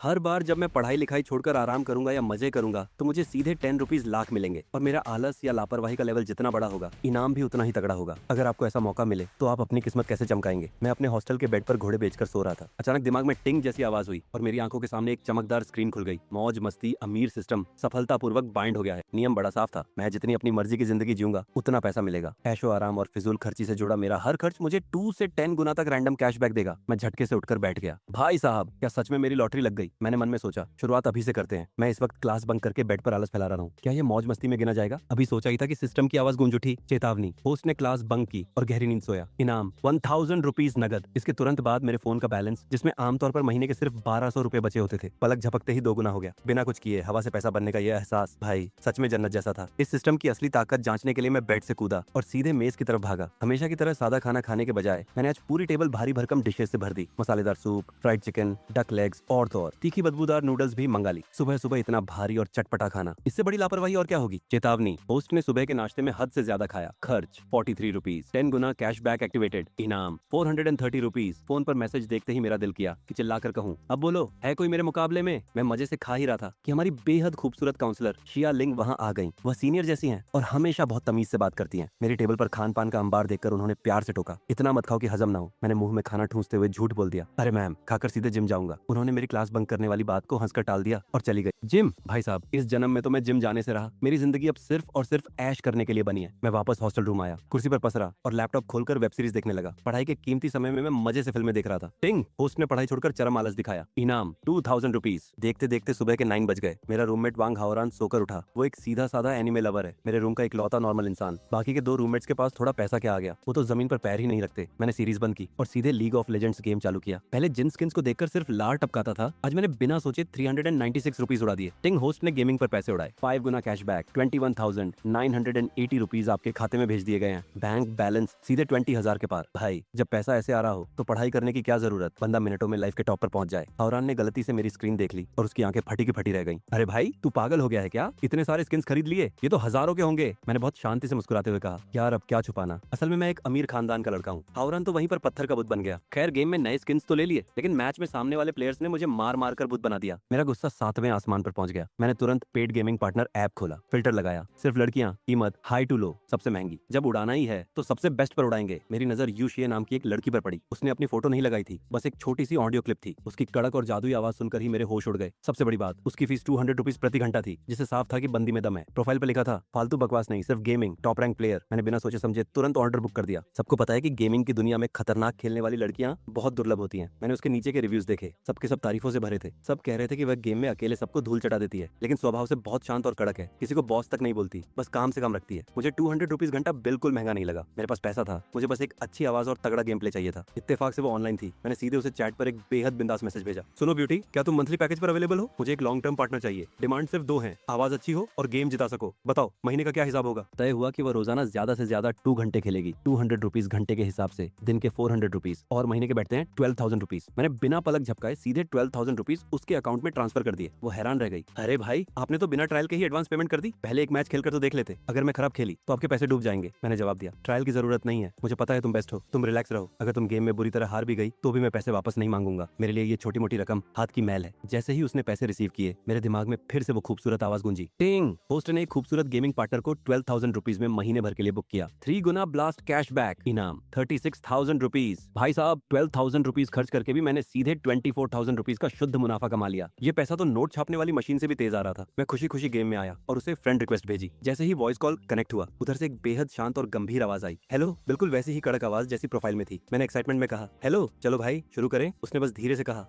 हर बार जब मैं पढ़ाई लिखाई छोड़कर आराम करूंगा या मजे करूंगा तो मुझे सीधे 10 रुपीज लाख मिलेंगे और मेरा आलस या लापरवाही का लेवल जितना बड़ा होगा इनाम भी उतना ही तगड़ा होगा। अगर आपको ऐसा मौका मिले तो आप अपनी किस्मत कैसे चमकाएंगे? मैं अपने हॉस्टल के बेड पर घोड़े बेचकर सो रहा था। अचानक दिमाग में टिंग जैसी आवाज हुई और मेरी आंखों के सामने एक चमकदार स्क्रीन खुल गई। मौज मस्ती अमीर सिस्टम सफलतापूर्वक बाइंड हो गया है। नियम बड़ा साफ था, मैं जितनी अपनी मर्जी की जिंदगी जीऊंगा उतना पैसा मिलेगा। ऐशो आराम और फिजूल खर्ची से जुड़ा मेरा हर खर्च मुझे 2 से 10 गुना तक रैंडम कैशबैक देगा। मैं झटके से उठकर बैठ गया। भाई साहब, क्या सच में मेरी लॉटरी लग गई? मैंने मन में सोचा। शुरुआत अभी से करते हैं। मैं इस वक्त क्लास बंक करके बेड पर आलस फैला रहा हूँ। क्या ये मौज मस्ती में गिना जाएगा? अभी सोचा ही था कि सिस्टम की आवाज गूंज उठी। चेतावनी, होस्ट ने क्लास बंक की और गहरी नींद सोया। इनाम 1000 रुपीज नगद। इसके तुरंत बाद मेरे फोन का बैलेंस, जिसमें आमतौर पर महीने के सिर्फ 1200 रुपए बचे होते थे, पलक झपकते ही 2 गुना हो गया। बिना कुछ किए हवा से पैसा बनने का यह एहसास, भाई सच में जन्नत जैसा था। इस सिस्टम की असली ताकत जांचने के लिए मैं बेड से कूदा और सीधे मेज की तरफ भागा। हमेशा की तरह सादा खाना खाने के बजाय मैंने आज पूरी टेबल भारी भरकम डिशेस से भर दी। मसालेदार soup, fried chicken, duck legs और तो और तीखी बदबूदार नूडल्स भी मंगा ली। सुबह सुबह इतना भारी और चटपटा खाना, इससे बड़ी लापरवाही और क्या होगी? चेतावनी, होस्ट ने सुबह के नाश्ते में हद से ज्यादा खाया। खर्च 43 रुपीज। 10 गुना कैशबैक एक्टिवेटेड। इनाम 430 रुपीज। फोन पर मैसेज देखते ही मेरा दिल किया कि चिल्लाकर कहूँ, अब बोलो, है कोई मेरे मुकाबले में? मैं मजे से खा ही रहा था कि हमारी बेहद खूबसूरत काउंसलर शिया लिंग वहाँ आ गई। वह सीनियर जैसी हैं और हमेशा बहुत तमीज से बात करती हैं। मेरी टेबल पर खान पान का अंबार देखकर उन्होंने प्यार से टोका, इतना मत खाओ कि हजम ना हो। मैंने मुंह में खाना ठूंसते हुए झूठ बोल दिया, अरे मैम, खाकर सीधे जिम जाऊंगा। उन्होंने मेरी क्लास बंक करने वाली बात को हंसकर टाल दिया और चली गई। जिम? भाई साहब, इस जन्म में तो मैं जिम जाने से रहा। मेरी जिंदगी अब सिर्फ और सिर्फ ऐश करने के लिए बनी है। मैं वापस हॉस्टल रूम आया, कुर्सी पर पसरा और लैपटॉप खोलकर वेब सीरीज देखने लगा। पढ़ाई के कीमती समय में मैं मजे से फिल्में देख रहा था। टिंग, होस्ट ने पढ़ाई छोड़कर चरम आलस दिखाया। इनाम 2000 रुपीज। देखते देखते सुबह के 9 बज गए। मेरा रूममेट वांग हावरान सोकर उठा। वो एक सीधा साधा एनिमे लवर है, मेरे रूम का इकलौता नॉर्मल इंसान। बाकी के 2 रूममेट्स के पास थोड़ा पैसा क्या आ गया, वो तो जमीन पर पैर ही नहीं रखते। मैंने सीरीज बंद की और सीधे लीग ऑफ लेजेंड्स गेम चालू किया। पहले जिन स्किन्स को देखकर सिर्फ लार टपकाता था, आज मैंने बिना सोचे 396 रुपीज उड़ा दिए। टिंग, होस्ट ने गेमिंग पर पैसे उड़ाए। 5 गुना कैशबैक 21,980 रुपीज आपके खाते में भेज दिए गए हैं। बैंक बैलेंस सीधे 20,000 के पार। भाई, जब पैसा ऐसे आ रहा हो तो पढ़ाई करने की क्या जरूरत? बंदा मिनटों में लाइफ के टॉप पर पहुंच जाए। हावरान ने गलती से मेरी स्क्रीन देख ली और उसकी आंखें फटी की फटी रह गईं। अरे भाई, तू पागल हो गया है क्या? इतने सारे स्किन्स खरीद लिए? ये तो हजारों के होंगे। मैंने बहुत शांति से मुस्कुराते हुए कहा, यार अब क्या छुपाना, असल में मैं एक अमीर खानदान का लड़का हूँ। हावरान तो वहीं पर पत्थर का बुत बन गया। खैर, गेम में नए स्किन्स तो ले लिए, लेकिन मैच में सामने वाले प्लेयर्स ने मुझे मार मार कर बुत बना दिया। मेरा गुस्सा 7वें आसमान पर पहुंच गया। मैंने तुरंत पेड गेमिंग पार्टनर ऐप खोला, फिल्टर लगाया, सिर्फ लड़कियां, कीमत हाई टू लो, सबसे महंगी। जब उड़ाना ही है तो सबसे बेस्ट पर उड़ाएंगे। मेरी नजर यूशिए नाम की एक लड़की पर पड़ी। उसने अपनी फोटो नहीं लगाई थी, बस एक छोटी सी ऑडियो क्लिप थी। उसकी कड़क और जादुई आवाज सुनकर ही मेरे होश उड़ गए। सबसे बड़ी बात, उसकी फीस 200 रुपीज प्रति घंटा थी, जिससे साफ था कि बंदी में दम है। प्रोफाइल पर लिखा था, फालतू बकवास नहीं, सिर्फ गेमिंग, टॉप रैंक प्लेयर। मैंने बिना सोचे समझे तुरंत ऑर्डर बुक कर दिया। सबको पता है कि गेमिंग की दुनिया में खतरनाक खेलने वाली लड़कियां बहुत दुर्लभ होती हैं। मैंने उसके नीचे के रिव्यूज देखे, सबके सब तारीफों से भरे थे। सब कह रहे थे कि वह गेम में अकेले सबको धूल चटा देती है, लेकिन स्वभाव से बहुत शांत और कड़क है। किसी को बॉस तक नहीं बोलती, बस काम से काम रखती है। मुझे 200 रुपीज घंटा बिल्कुल महंगा नहीं लगा। मेरे पास पैसा था, मुझे बस एक अच्छी आवाज और तगड़ा गेम प्ले चाहिए था। इत्तेफाक से वो ऑनलाइन थी। मैंने सीधे उसे चैट पर एक बेहद बिंदास मैसेज भेजा, सुनो ब्यूटी, क्या तुम मंथली पैकेज पर अवेलेबल हो? मुझे एक लॉन्ग टर्म पार्टनर चाहिए। डिमांड सिर्फ 2 है, आवाज अच्छी हो और गेम जिता सको। बताओ महीने का क्या हिसाब होगा? तय हुआ कि वह रोजाना ज्यादा से ज्यादा 2 घंटे खेलेगी। 200 रुपीज घंटे के हिसाब से दिन के 400 रुपीज और महीने के बैठते हैं 12,000 रुपीज। मैंने बिना पलक झपकाए सीधे 12,000 रुपीज उसके अकाउंट में ट्रांसफर कर दिए। वो हैरान रह गई, अरे भाई, आपने तो बिना ट्रायल के ही एडवांस पेमेंट कर दी। पहले एक मैच खेलकर तो देख लेते, अगर मैं खराब खेली तो आपके पैसे डूब जाएंगे। मैंने जवाब दिया, ट्रायल की जरूरत नहीं है, मुझे पता है तुम बेस्ट हो, तुम रिलैक्स रहो। अगर तुम गेम में बुरी तरह हार भी गई तो भी मैं पैसे वापस नहीं मांगूंगा। मेरे लिए ये छोटी मोटी रकम हाथ की मैल है। जैसे ही उसने पैसे रिसीव किए, मेरे दिमाग में फिर से वो खूबसूरत आवाज गूंजी, टिंग। होस्ट ने एक खूबसूरत गेमिंग पार्टनर को 12,000 रुपीज में महीने भर के लिए बुक किया। 3 गुना ब्लास्ट कैशबैक। इनाम 36,000 रुपीज। भाई साहब, 12,000 रुपीज खर्च करके भी मैंने सीधे 24,000 रुपीज का शुद्ध मुनाफा कमा लिया। ये पैसा तो नोट छापने वाली मशीन से भी तेज आ रहा था। मैं खुशी खुशी गेम में आया और उसे फ्रेंड रिक्वेस्ट भेजी। जैसे ही वॉइस कॉल कनेक्ट हुआ, उधर से एक बेहद शांत और गंभीर आवाज आई, हेलो। बिल्कुल वैसी ही कड़क आवाज जैसी प्रोफाइल में थी। मैंने एक्साइटमेंट में कहा, हेलो, चलो भाई शुरू करें। उसने बस धीरे से कहा,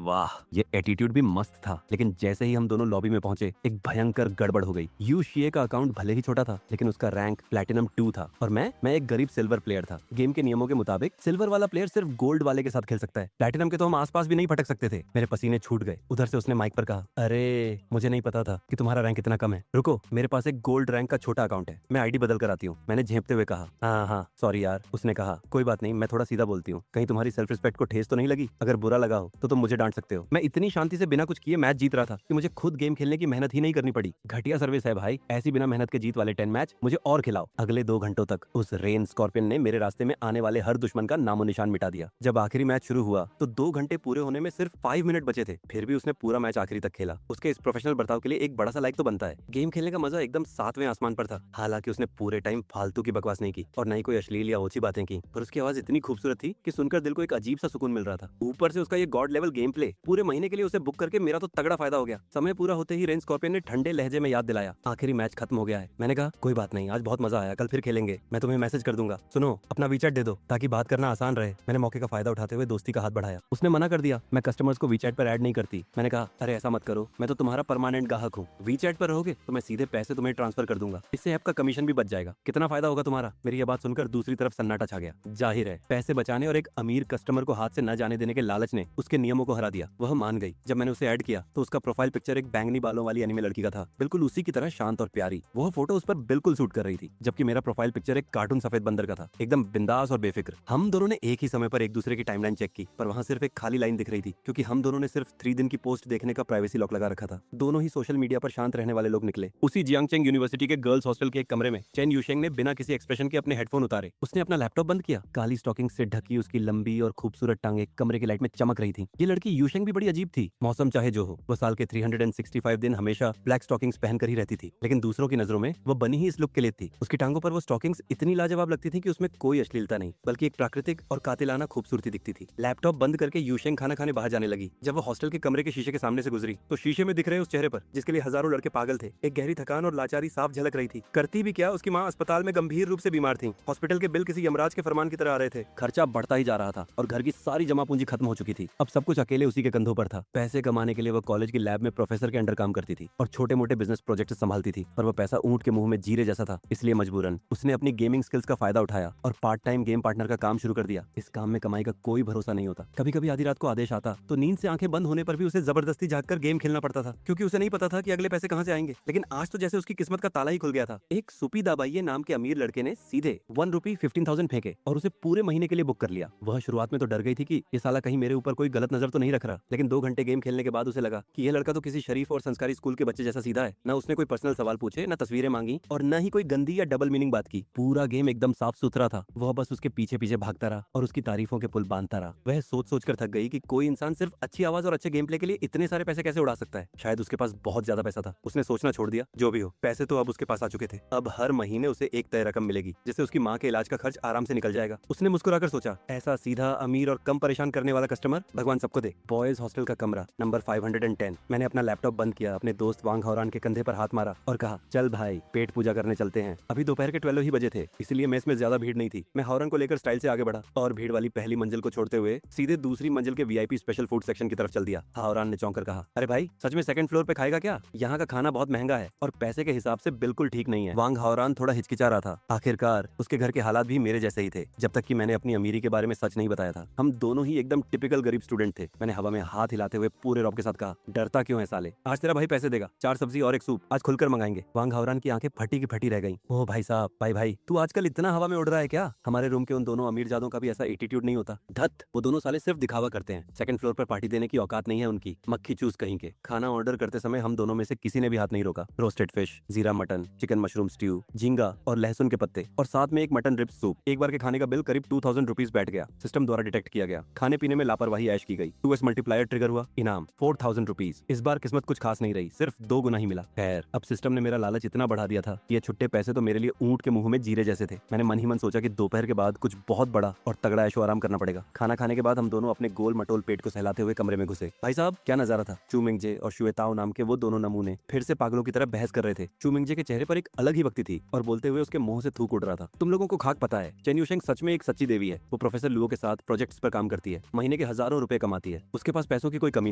वाह। ये एटीट्यूड भी मस्त था, लेकिन जैसे ही हम दोनों लॉबी में पहुंचे, एक भयंकर गड़बड़ हो गई। यू शिए का अकाउंट भले ही छोटा था, लेकिन उसका रैंक प्लैटिनम 2 था और मैं एक गरीब सिल्वर प्लेयर था। गेम के नियमों के मुताबिक सिल्वर वाला प्लेयर सिर्फ गोल्ड वाले के साथ खेल सकता है। प्लैटिनम के तो हम आसपास भी नहीं भटक सकते थे। मेरे पसीने छूट गए। उधर से उसने माइक पर कहा, अरे मुझे नहीं पता था कि तुम्हारा रैंक इतना कम है। रुको, मेरे पास एक गोल्ड रैंक का छोटा अकाउंट है, मैं आईडी बदल कर आती हूँ। मैंने झेपते हुए कहा, हाँ सॉरी यार। उसने कहा, कोई बात नहीं, मैं थोड़ा सीधा बोलती हूँ, कहीं तुम्हारी सेल्फ रिस्पेक्ट को ठेस तो नहीं लगी? अगर बुरा लगा हो तो तुम मुझे डांट सकते हो। मैं इतनी शांति से बिना कुछ किए मैच जीत रहा था कि मुझे खुद गेम खेलने की मेहनत ही नहीं करनी पड़ी। घटिया सर्विस है भाई, ऐसी बिना मेहनत के जीत वाले 10 मैच मुझे और खिलाओ। अगले 2 घंटों तक उस रेन स्कॉर्पियन ने मेरे रास्ते में आने वाले हर दुश्मन का नामो निशान मिटा दिया। जब आखिरी मैच शुरू हुआ तो 2 घंटे पूरे होने में सिर्फ 5 मिनट बचे थे, फिर भी उसने पूरा मैच आखिरी तक खेला। उसके इस प्रोफेशनल बर्ताव के लिए एक बड़ा सा लाइक तो बनता है। गेम खेलने का मजा एकदम 7वें आसमान पर था। हालांकि उसने पूरे टाइम फालतू की बकवास नहीं की और न ही कोई अश्लील या ओछी बातें की, पर उसकी आवाज इतनी खूबसूरत थी कि सुनकर दिल को एक अजीब सा सुकून मिल रहा था। ऊपर से उसका ये गॉड लेवल गेम प्ले, पूरे महीने के लिए उसे बुक करके मेरा तो तगड़ा फायदा हो गया। समय पूरा होते ही रेन स्कॉर्पियन ने ठंडे लहजे में याद दिलाया, आखिरी मैच खत्म हो गया है। मैंने कहा कोई बात नहीं, आज बहुत मजा आया, कल फिर खेलेंगे, मैं तुम्हें मैसेज कर दूंगा। सुनो, अपना वीचैट दे दो ताकि बात करना आसान रहे। मैंने मौके का फायदा उठाते हुए दोस्ती का हाथ बढ़ाया। उसने मना कर दिया, मैं कस्टमर्स को वीचैट पर ऐड नहीं करती। मैंने कहा अरे ऐसा मत करो, मैं तो तुम्हारा परमानेंट ग्राहक हूँ। वीचैट पर रहोगे तो मैं सीधे पैसे तुम्हें ट्रांसफर कर दूंगा, इससे ऐप का कमीशन भी बच जाएगा। कितना फायदा होगा तुम्हारा। मेरी ये बात सुनकर दूसरी तरफ सन्नाटा छा गया। जाहिर है पैसे बचाने और एक अमीर कस्टमर को हाथ से न जाने देने के लालच ने उसके नियमों को हरा दिया। वह मान गई। जब मैंने उसे ऐड किया तो उसका प्रोफाइल पिक्चर एक बैंगनी बालों वाली एनिमे लड़की का था, बिल्कुल उसी की तरह शांत और प्यारी। वह फोटो उस पर बिल्कुल सूट कर रही थी, जबकि मेरा प्रोफाइल पिक्चर एक कार्टून सफेद बंदर का था, एकदम बिंदास और बेफिक्र। हम दोनों ने एक ही समय पर एक दूसरे की टाइमलाइन चेक की, पर वहाँ सिर्फ एक खाली लाइन दिख रही थी, क्योंकि हम दोनों ने सिर्फ 3 दिन की पोस्ट देखने का प्राइवेसी लॉक लगा रखा था। दोनों ही सोशल मीडिया पर शांत रहने वाले लोग निकले। उसी जियांगचेंग यूनिवर्सिटी के गर्ल्स हॉस्टल के एक कमरे में चेन यूशेंग ने बिना किसी एक्सप्रेशन के अपने हेडफोन उतारे। उसने अपना लैपटॉप बंद किया। काली स्टॉकिंग से ढकी उसकी लंबी और खूबसूरत टांगे कमरे की लाइट में चमक रही थी। ये लड़की यूशेंग भी बड़ी अजीब थी। मौसम चाहे जो हो, वह साल के 365 दिन हमेशा ब्लैक स्टॉकिंग्स पहनकर ही रहती थी, लेकिन दूसरों की नजरों में वो बनी ही इस लुक के लिए थी। उसकी टांगों पर वो स्टॉकिंग्स इतनी लाजवाब लगती थी कि उसमें कोई अश्लीलता नहीं, बल्कि एक प्राकृतिक और कातिलाना खूबसूरती दिखती थी। लैपटॉप बंद करके यूशेंग खाना खाने बाहर जाने लगी। जब वो हॉस्टल के कमरे के शीशे के सामने से गुजरी तो शीशे में दिख रहे उस चेहरे पर, जिसके लिए हजारों लड़के पागल थे, एक गहरी थकान और लाचारी साफ झलक रही थी। करती भी क्या, उसकी माँ अस्पताल में गंभीर रूप से बीमार थी। हॉस्पिटल के बिल किसी यमराज के फरमान की तरह आ रहे थे। खर्चा बढ़ता ही जा रहा था और घर की सारी जमा पूंजी खत्म हो चुकी थी। अब सब कुछ अकेले उसी के कंधों पर था। पैसे कमाने के लिए वो कॉलेज की लैब में प्रोफेसर के अंडर काम करती थी और छोटे मोटे बिजनेस प्रोजेक्ट संभालती थी, पर वो पैसा ऊंट के मुंह में जीरे जैसा था। इसलिए मजबूरन उसने अपनी गेमिंग स्किल्स का फायदा उठाया और पार्ट टाइम गेम पार्टनर का काम शुरू कर दिया। इस काम में कमाई का कोई भरोसा नहीं होता। कभी कभी आधी रात को आदेश आता तो नींद से आंखें बंद होने पर भी उसे जबरदस्ती जागकर गेम खेलना पड़ता था, क्योंकि उसे नहीं पता था कि अगले पैसे कहां से आएंगे। लेकिन आज तो जैसे उसकी किस्मत का ताला ही खुल गया था। एक सुपी दाबाइये नाम के अमीर लड़के ने सीधे ₹1,15,000 फेंके और उसे पूरे महीने के लिए बुक कर लिया। वह शुरुआत में तो डर गई थी कि ये साला कहीं मेरे ऊपर कोई गलत नजर तो नहीं रख रहा, लेकिन 2 घंटे गेम खेलने के बाद उसे लगा कि यह लड़का तो किसी शरीफ और संस्कारी स्कूल के बच्चे जैसा सीधा है। न उसने कोई पर्सनल सवाल पूछे, न तस्वीरें मांगी और न ही कोई गंदी या डबल मीनिंग बात की। पूरा गेम एकदम साफ सुथरा था। वह बस उसके पीछे पीछे भागता रहा और उसकी तारीफों के पुल बांधता रहा। वह सोच सोच कर थक गई कि कोई इंसान सिर्फ अच्छी आवाज और अच्छे गेम प्ले के लिए इतने सारे पैसे कैसे उड़ा सकता है। शायद उसके पास बहुत ज्यादा पैसा था। उसने सोचना छोड़ दिया। जो भी हो, पैसे तो अब उसके पास आ चुके थे। अब हर महीने उसे एक तय रकम मिलेगी, जिससे उसकी माँ के इलाज का खर्च आराम से निकल जाएगा। उसने मुस्कुराकर सोचा, ऐसा सीधा, अमीर और कम परेशान करने वाला कस्टमर भगवान सबको दे। बॉयज हॉस्टल का कमरा नंबर 510। मैंने अपना लैपटॉप बंद किया, अपने दोस्त वांग हौरान के कंधे पर हाथ मारा और कहा, चल भाई पेट पूजा करने चलते हैं। अभी दोपहर के 12 ही बजे थे, इसलिए मेस में ज्यादा भीड़ नहीं थी। मैं हौरन को लेकर स्टाइल से आगे बढ़ा और भीड़ वाली पहली मंजिल को छोड़ते हुए सीधे दूसरी मंजिल के वीआईपी स्पेशल फूड सेक्शन की तरफ चल दिया। हौरान ने चौंक कर कहा, अरे भाई सच में सेकंड फ्लोर पे खाएगा क्या? यहाँ का खाना बहुत महंगा है और पैसे के हिसाब से बिल्कुल ठीक नहीं है। वांग हौरान थोड़ा हिचकिचा रहा था। आखिरकार उसके घर के हालात भी मेरे जैसे ही थे, जब तक कि मैंने अपनी अमीरी के बारे में सच नहीं बताया था। हम दोनों ही एकदम टिपिकल गरीब स्टूडेंट थे। मैंने हवा में हाथ हिलाते हुए पूरे रौब के साथ कहा, डरता क्यों है साले? आज तेरा भाई पैसे देगा, 4 सब्जी और एक सूप आज खुलकर मंगाएंगे। वांग हौरान की आंखें फटी की फटी रह गईं। ओह भाई साहब, भाई तू आजकल इतना हवा में उड़ रहा है क्या? हमारे रूम के उन दोनों अमीरजादों का भी ऐसा एटीट्यूड नहीं होता। धत, वो दोनों साले सिर्फ दिखावा करते हैं। सेकंड फ्लोर पर पार्टी देने की औकात नहीं है उनकी। मक्खी चूस कहीं के। खाना ऑर्डर करते समय हम दोनों में से किसी ने भी हाथ नहीं रोका। रोस्टेड फिश, जीरा मटन, चिकन मशरूम स्ट्यू, झींगा और लहसुन के पत्ते और साथ में एक मटन रिब्स सूप। एक बार के खाने का बिल करीब 2000 रुपीज बैठ गया। सिस्टम द्वारा डिटेक्ट किया गया। खाने पीने में लापरवाही ऐश की गई। 2s मल्टीप्लायर ट्रिगर हुआ। इनाम 4000 रुपीज। इस बार किस्मत कुछ खास नहीं रही, सिर्फ 2 गुना ही मिला। खैर, अब सिस्टम ने मेरा लालच इतना बढ़ा दिया था कि ये छुट्टे पैसे तो मेरे लिए ऊंट के मुंह में जीरे जैसे थे। मैंने मन ही मन सोचा कि दोपहर के बाद कुछ बहुत बड़ा और तगड़ा ऐशो आराम करना पड़ेगा। खाना खाने के बाद हम दोनों अपने गोल मटोल पेट को सहलाते हुए कमरे में घुसे। भाई साहब क्या नजारा था। चूमिंगजे और श्वेताओ नाम के वो दोनों नमूने फिर से पागलों की तरह बहस कर रहे थे। चूमिंगजे के चेहरे पर एक अलग ही वक्ति थी और बोलते हुए उसके मुंह से थूक उड़ रहा था। तुम लोगों को खाक पता है, चेन यूशेंग सच में एक सच्ची देवी है। वो प्रोफेसर लुओ के साथ प्रोजेक्ट्स पर काम करती है। महीने के हजारों रुपए कमाती है। उसके पास पैसों की कोई कमी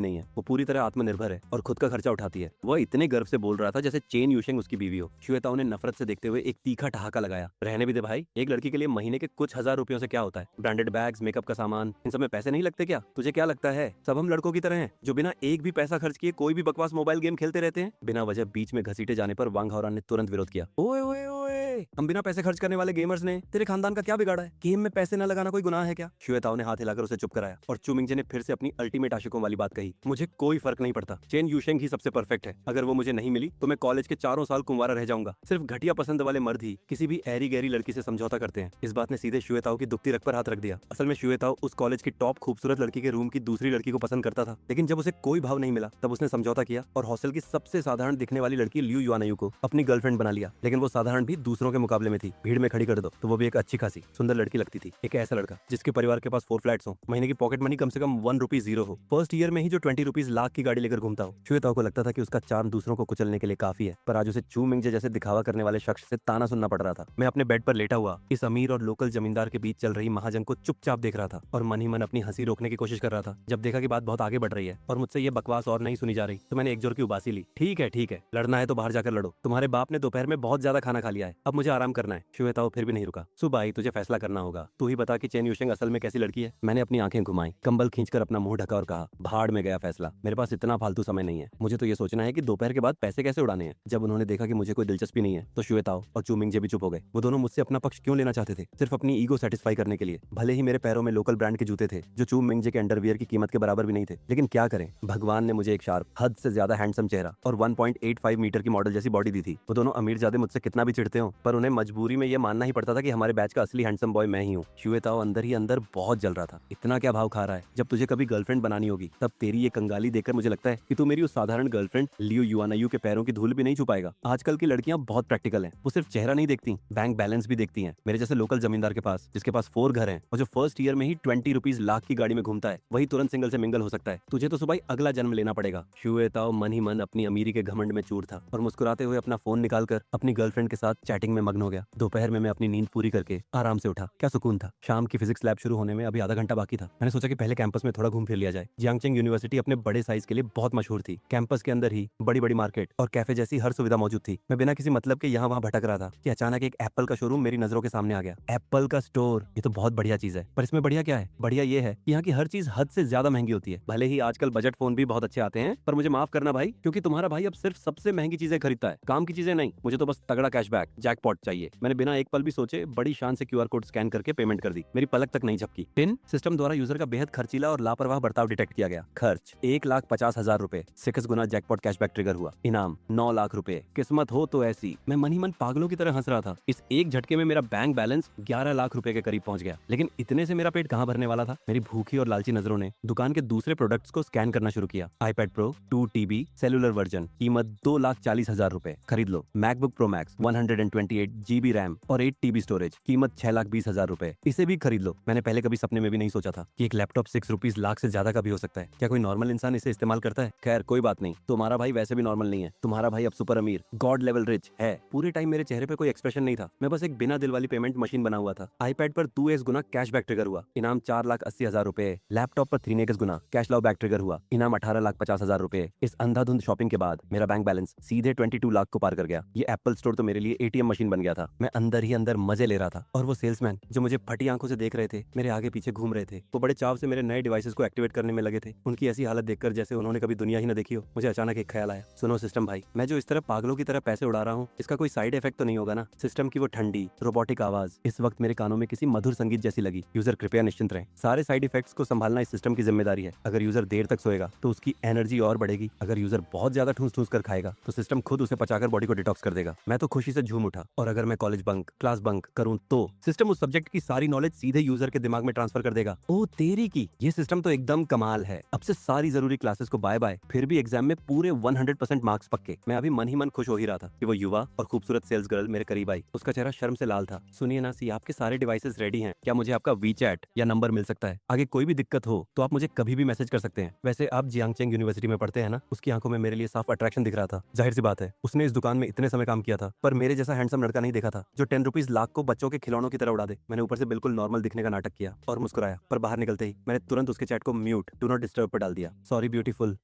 नहीं है। वो पूरी तरह आत्मनिर्भर है और खुद का खर्चा उठाती है। वह इतने गर्व से बोल रहा था जैसे चेन यूशेंग उसकी बीवी हो। श्वेताओ ने नफरत से देखते हुए एक तीखा ठहाका लगाया। रहने भी दे भाई, एक लड़की के लिए महीने के कुछ हजार रुपयों से क्या होता है? ब्रांडेड बैग्स, मेकअप का सामान, इन सब में पैसे नहीं लगते क्या? तुझे क्या लगता है सब हम लड़कों की तरह हैं जो बिना एक भी पैसा खर्च किए कोई भी बकवास मोबाइल गेम खेलते रहते हैं? बिना वजह बीच में घसीटे जाने पर वांग हौरान ने तुरंत विरोध किया। ओए ओए ओए, हम बिना पैसे खर्च करने वाले गेमर्स ने तेरे खानदान का क्या बिगाड़ा है? गेम में पैसे न लगाना कोई गुनाह है क्या? श्वेताओ ने हाथ हिलाकर उसे चुप कराया और चूमिंगजे ने फिर से अपनी अल्टीमेट आशिकों वाली बात कही। मुझे कोई फर्क नहीं पड़ता। चेन यूशेंग ही सबसे परफेक्ट है। अगर वो मुझे नहीं मिली तो मैं कॉलेज के 4 साल कुंवारा रह जाऊंगा। सिर्फ घटिया पसंद वाले मर्द ही किसी भी ऐरी गहरी लड़की से समझौता करते हैं। इस बात ने सीधे श्वेताओ की दुखती रग पर हाथ रख दिया। असल में श्वेताओ उस कॉलेज की टॉप खूबसूरत लड़की के रूम की दूसरी लड़की को पसंद करता था, लेकिन जब उसे कोई भाव नहीं मिला तब उसने समझौता किया और हॉस्टल की सबसे साधारण दिखने वाली लड़की लियू युआनयू को अपनी गर्लफ्रेंड बना लिया। लेकिन वो साधारण भी दूसरों के मुकाबले में थी। भीड़ में खड़ी कर दो तो वो भी एक अच्छी खासी सुंदर लड़की लगती थी। एक ऐसा लड़का जिसके परिवार के पास 4 फ्लैट्स हो, महीने की पॉकेट मनी कम से कम 1 रुपी 0 हो, फर्स्ट ईयर में ही जो 20 रुपीज लाख की गाड़ी लेकर घूमता हो। श्वेताओ को लगता था कि उसका चार्म दूसरों को कुचलने के लिए काफी है, पर आज उसे चू मिंगजे जैसे दिखावा करने वाले शख्स से ताना सुनना पड़ रहा था। मैं अपने बेड पर लेटा हुआ इस अमीर और लोकल जमींदार के बीच चल रही महाजंग को चुपचाप देख रहा था और मन ही मन अपनी हंसी रोकने की कोशिश कर रहा था। जब देखा कि बात बहुत आगे बढ़ रही है और मुझसे ये बकवास और नहीं सुनी जा रही तो मैंने एक जोर की उबासी ली। ठीक है, लड़ना है तो बाहर जाकर लड़ो। तुम्हारे बाप ने दोपहर में बहुत ज्यादा खाना खा लिया है, अब मुझे आराम करना है। श्वेताओ फिर भी नहीं रुका। सुबह आई, तुझे फैसला करना होगा। तू ही बता कि चेन युशिंग असल में कैसी लड़की है। मैंने अपनी आंखें घुमाई, कंबल खींचकर अपना मुंह ढका और कहा, भाड़ में गया फैसला। मेरे पास इतना फालतू समय नहीं है। मुझे तो ये सोचना है कि दोपहर के बाद पैसे कैसे उड़ाने हैं। जब उन्होंने देखा कि मुझे कोई दिलचस्पी नहीं है तो श्वेताओ और चू मिंगजे भी चुप हो गए। वो दोनों मुझसे अपना पक्ष क्यों लेना चाहते थे? सिर्फ अपनी ईगो सेटिस्फाई करने के लिए। भले ही मेरे पैरों में लोकल ब्रांड के जूते थे जो चू मिंगजे के अंडरवियर की कीमत के बराबर भी नहीं थे, लेकिन क्या करें, भगवान ने मुझे एक शार्प, हद से ज्यादा हैंडसम चेहरा और 1.85 मीटर की मॉडल जैसी बॉडी दी थी। वो दोनों अमीरजादे मुझसे कितना भी चिढ़ते हो, पर उन्हें मजबूरी में ये मानना ही पड़ता था कि हमारे बैच का असली हैंडसम बॉय मैं ही हूँ। श्वेताओ अंदर ही अंदर बहुत जल रहा था। इतना क्या भाव खा रहा है? जब तुझे कभी गर्लफ्रेंड बनानी होगी तब तेरी ये कंगाली देखकर मुझे लगता है कि तू मेरी उस साधारण गर्लफ्रेंड लियू युआनयू के पैरों की धूल भी नहीं छुपाएगा। आजकल की लड़कियां बहुत प्रैक्टिकल हैं। वो सिर्फ चेहरा नहीं देखती, बैंक बैलेंस भी देखती हैं। मेरे जैसे लोकल जमींदार के पास, जिसके पास 4 घर हैं और जो फर्स्ट ईयर में ही 20 रुपीज लाख की गाड़ी में घूमता है, वही तुरंत सिंगल से मिंगल हो सकता है। तुझे तो सुबह अगला जन्म लेना पड़ेगा। श्वेताओ मन ही मन अपनी अमीरी के घमंड में चूर था और मुस्कुराते हुए अपना फोन निकालकर अपनी गर्लफ्रेंड के साथ चैटिंग में मग्न हो गया। दोपहर में मैं अपनी नींद पूरी करके आराम से उठा। क्या सुकून था। शाम की फिजिक्स लैब शुरू होने में अभी आधा घंटा बाकी था। मैंने सोचा कि पहले कैंपस में थोड़ा घूम फिर लिया जाए। जियांगचेंग यूनिवर्सिटी अपने बड़े साइज के लिए बहुत मशहूर थी। कैंपस के अंदर ही बड़ी बड़ी मार्केट और कैफे जैसी हर सुविधा मौजूद थी। मैं बिना किसी मतलब के यहाँ वहाँ भटक रहा था कि अचानक एक एप्पल का शोरूम मेरी नजरों के सामने आ गया। एप्पल का स्टोर, ये तो बहुत बढ़िया चीज है, पर इसमें बढ़िया क्या है? बढ़िया ये है कि यहाँ की हर चीज हद से ज्यादा महंगी होती है। भले ही आजकल बजट फोन भी बहुत अच्छे आते हैं, पर मुझे माफ करना भाई, क्योंकि तुम्हारा भाई अब सिर्फ सबसे महंगी चीजें खरीदता है, काम की चीजें नहीं। मुझे तो बस तगड़ा कैशबैक, जैकपॉट चाहिए। मैंने बिना एक पल भी सोचे बड़ी शान से क्यूआर कोड स्कैन करके पेमेंट कर दी। मेरी पलक तक नहीं झपकी। पिन सिस्टम द्वारा यूजर का बेहद खर्चीला और लापरवाह बर्ताव डिटेक्ट किया गया। खर्च 1,50,000 रुपए। 6 गुना जैकपॉट कैशबैक ट्रिगर हुआ। इनाम 9 लाख रुपए। किस्मत हो तो ऐसी। मैं मन ही मन पागलों की तरह हंस रहा था। इस एक झटके में मेरा बैंक बैलेंस 11 लाख रुपए के करीब पहुंच गया। लेकिन इतने से मेरा पेट कहां भरने वाला था? मेरी भूखी और लालची नजरों ने दुकान के दूसरे प्रोडक्ट्स को स्कैन करना शुरू किया। iPad Pro 2 TB cellular version, कीमत 2,40,000 रुपए। खरीद लो। MacBook Pro Max 128 GB RAM और 8 TB स्टोरेज, कीमत 6,20,000 रुपए। इसे भी खरीद लो। मैंने पहले कभी सपने में भी नहीं सोचा था कि एक लैपटॉप 6 रुपीज लाख से ज्यादा का भी हो सकता है। क्या कोई नॉर्मल इंसान इसे इस्तेमाल करता है? खैर कोई बात नहीं, तुम्हारा भाई वैसे भी नॉर्मल नहीं है। तुम्हारा भाई अब सुपर अमीर, गॉड लेवल रिच है। पूरे टाइम मेरे चेहरे पे कोई एक्सप्रेशन नहीं था। मैं बस एक बिना दिल वाली पेमेंट मशीन बना हुआ था। iPad पर 2x गुना कैशबैक ट्रिगर हुआ। इनाम 4,80,000 रुपए। लैपटॉप पर 3x गुना कैश लाओ बैक ट्रिगर हुआ। इनाम 18,50,000 रुपए। इस अंधाधुंध शॉपिंग के बाद मेरा बैंक बैलेंस सीधे 22 लाख को पार कर गया। ये एप्पल स्टोर तो मेरे लिए ATM मशीन बन गया था। मैं अंदर ही अंदर मजे ले रहा था और वो सेल्समैन जो मुझे फटी आंखों से देख रहे थे, मेरे आगे पीछे घूम रहे थे, वो बड़े चाव से मेरे नए डिवाइसेस को एक्टिवेट करने में लगे थे। उनकी ऐसी हालत देखकर जैसे उन्होंने कभी दुनिया ही न देखी हो। मुझे अचानक एक ख्याल आया, सुनो सिस्टम भाई, मैं जो इस तरह पागलों की तरह पैसे उड़ा रहा हूँ, इसका कोई साइड इफेक्ट तो नहीं होगा ना? सिस्टम की वो ठंडी रोबोटिक आवाज इस वक्त मेरे कानों में किसी मधुर संगीत जैसी लगी। यूजर कृपया निश्चिंत रहें, सारे साइड इफेक्ट्स को संभालना इस सिस्टम की जिम्मेदारी है। अगर यूजर देर तक सोएगा तो उसकी एनर्जी और बढ़ेगी। अगर यूजर बहुत ज्यादा ठूस ठूस कर खाएगा तो सिस्टम खुद उसे पचाकर बॉडी को डिटॉक्स कर देगा। मैं तो खुशी से झूम उठा। और अगर मैं कॉलेज बंक, क्लास बंक करूं तो सिस्टम उस सब्जेक्ट की सारी नॉलेज सीधे यूजर के दिमाग में ट्रांसफर कर देगा। ओ तेरी की, ये सिस्टम तो एकदम कमाल है। अब से सारी जरूरी क्लासेस को बाय बाय, फिर भी एग्जाम में पूरे 100% मार्क्स पक्के। मैं अभी मन ही मन खुश हो ही रहा था कि वो युवा और खूबसूरत सेल्स गर्ल मेरे करीब आई। उसका चेहरा शर्म से लाल था। सुनिए नासी, आपके सारे डिवाइसेस रेडी हैं। क्या मुझे आपका वीचैट या नंबर मिल सकता है? आगे कोई भी दिक्कत हो तो आप मुझे कभी भी मैसेज कर सकते हैं। वैसे आप जियांगचेंग यूनिवर्सिटी में पढ़ते हैं ना? उसकी आंखों में मेरे लिए साफ अट्रैक्शन दिख रहा था। जाहिर सी बात है, उसने इस दुकान में इतने समय काम किया था, पर मेरे जैसा हैंडसम लड़का नहीं देखा था जो 10 रुपीज लाख को बच्चों के खिलौनों की तरह उड़ा दे। मैंने ऊपर से बिल्कुल नॉर्मल दिखने का नाटक किया और मुस्कुराया, पर बाहर निकलते ही मैंने तुरंत उसके चैट को म्यूट, डू नॉट डिस्टर्ब पर डाल दिया। सॉरी ब्यूटीफुल,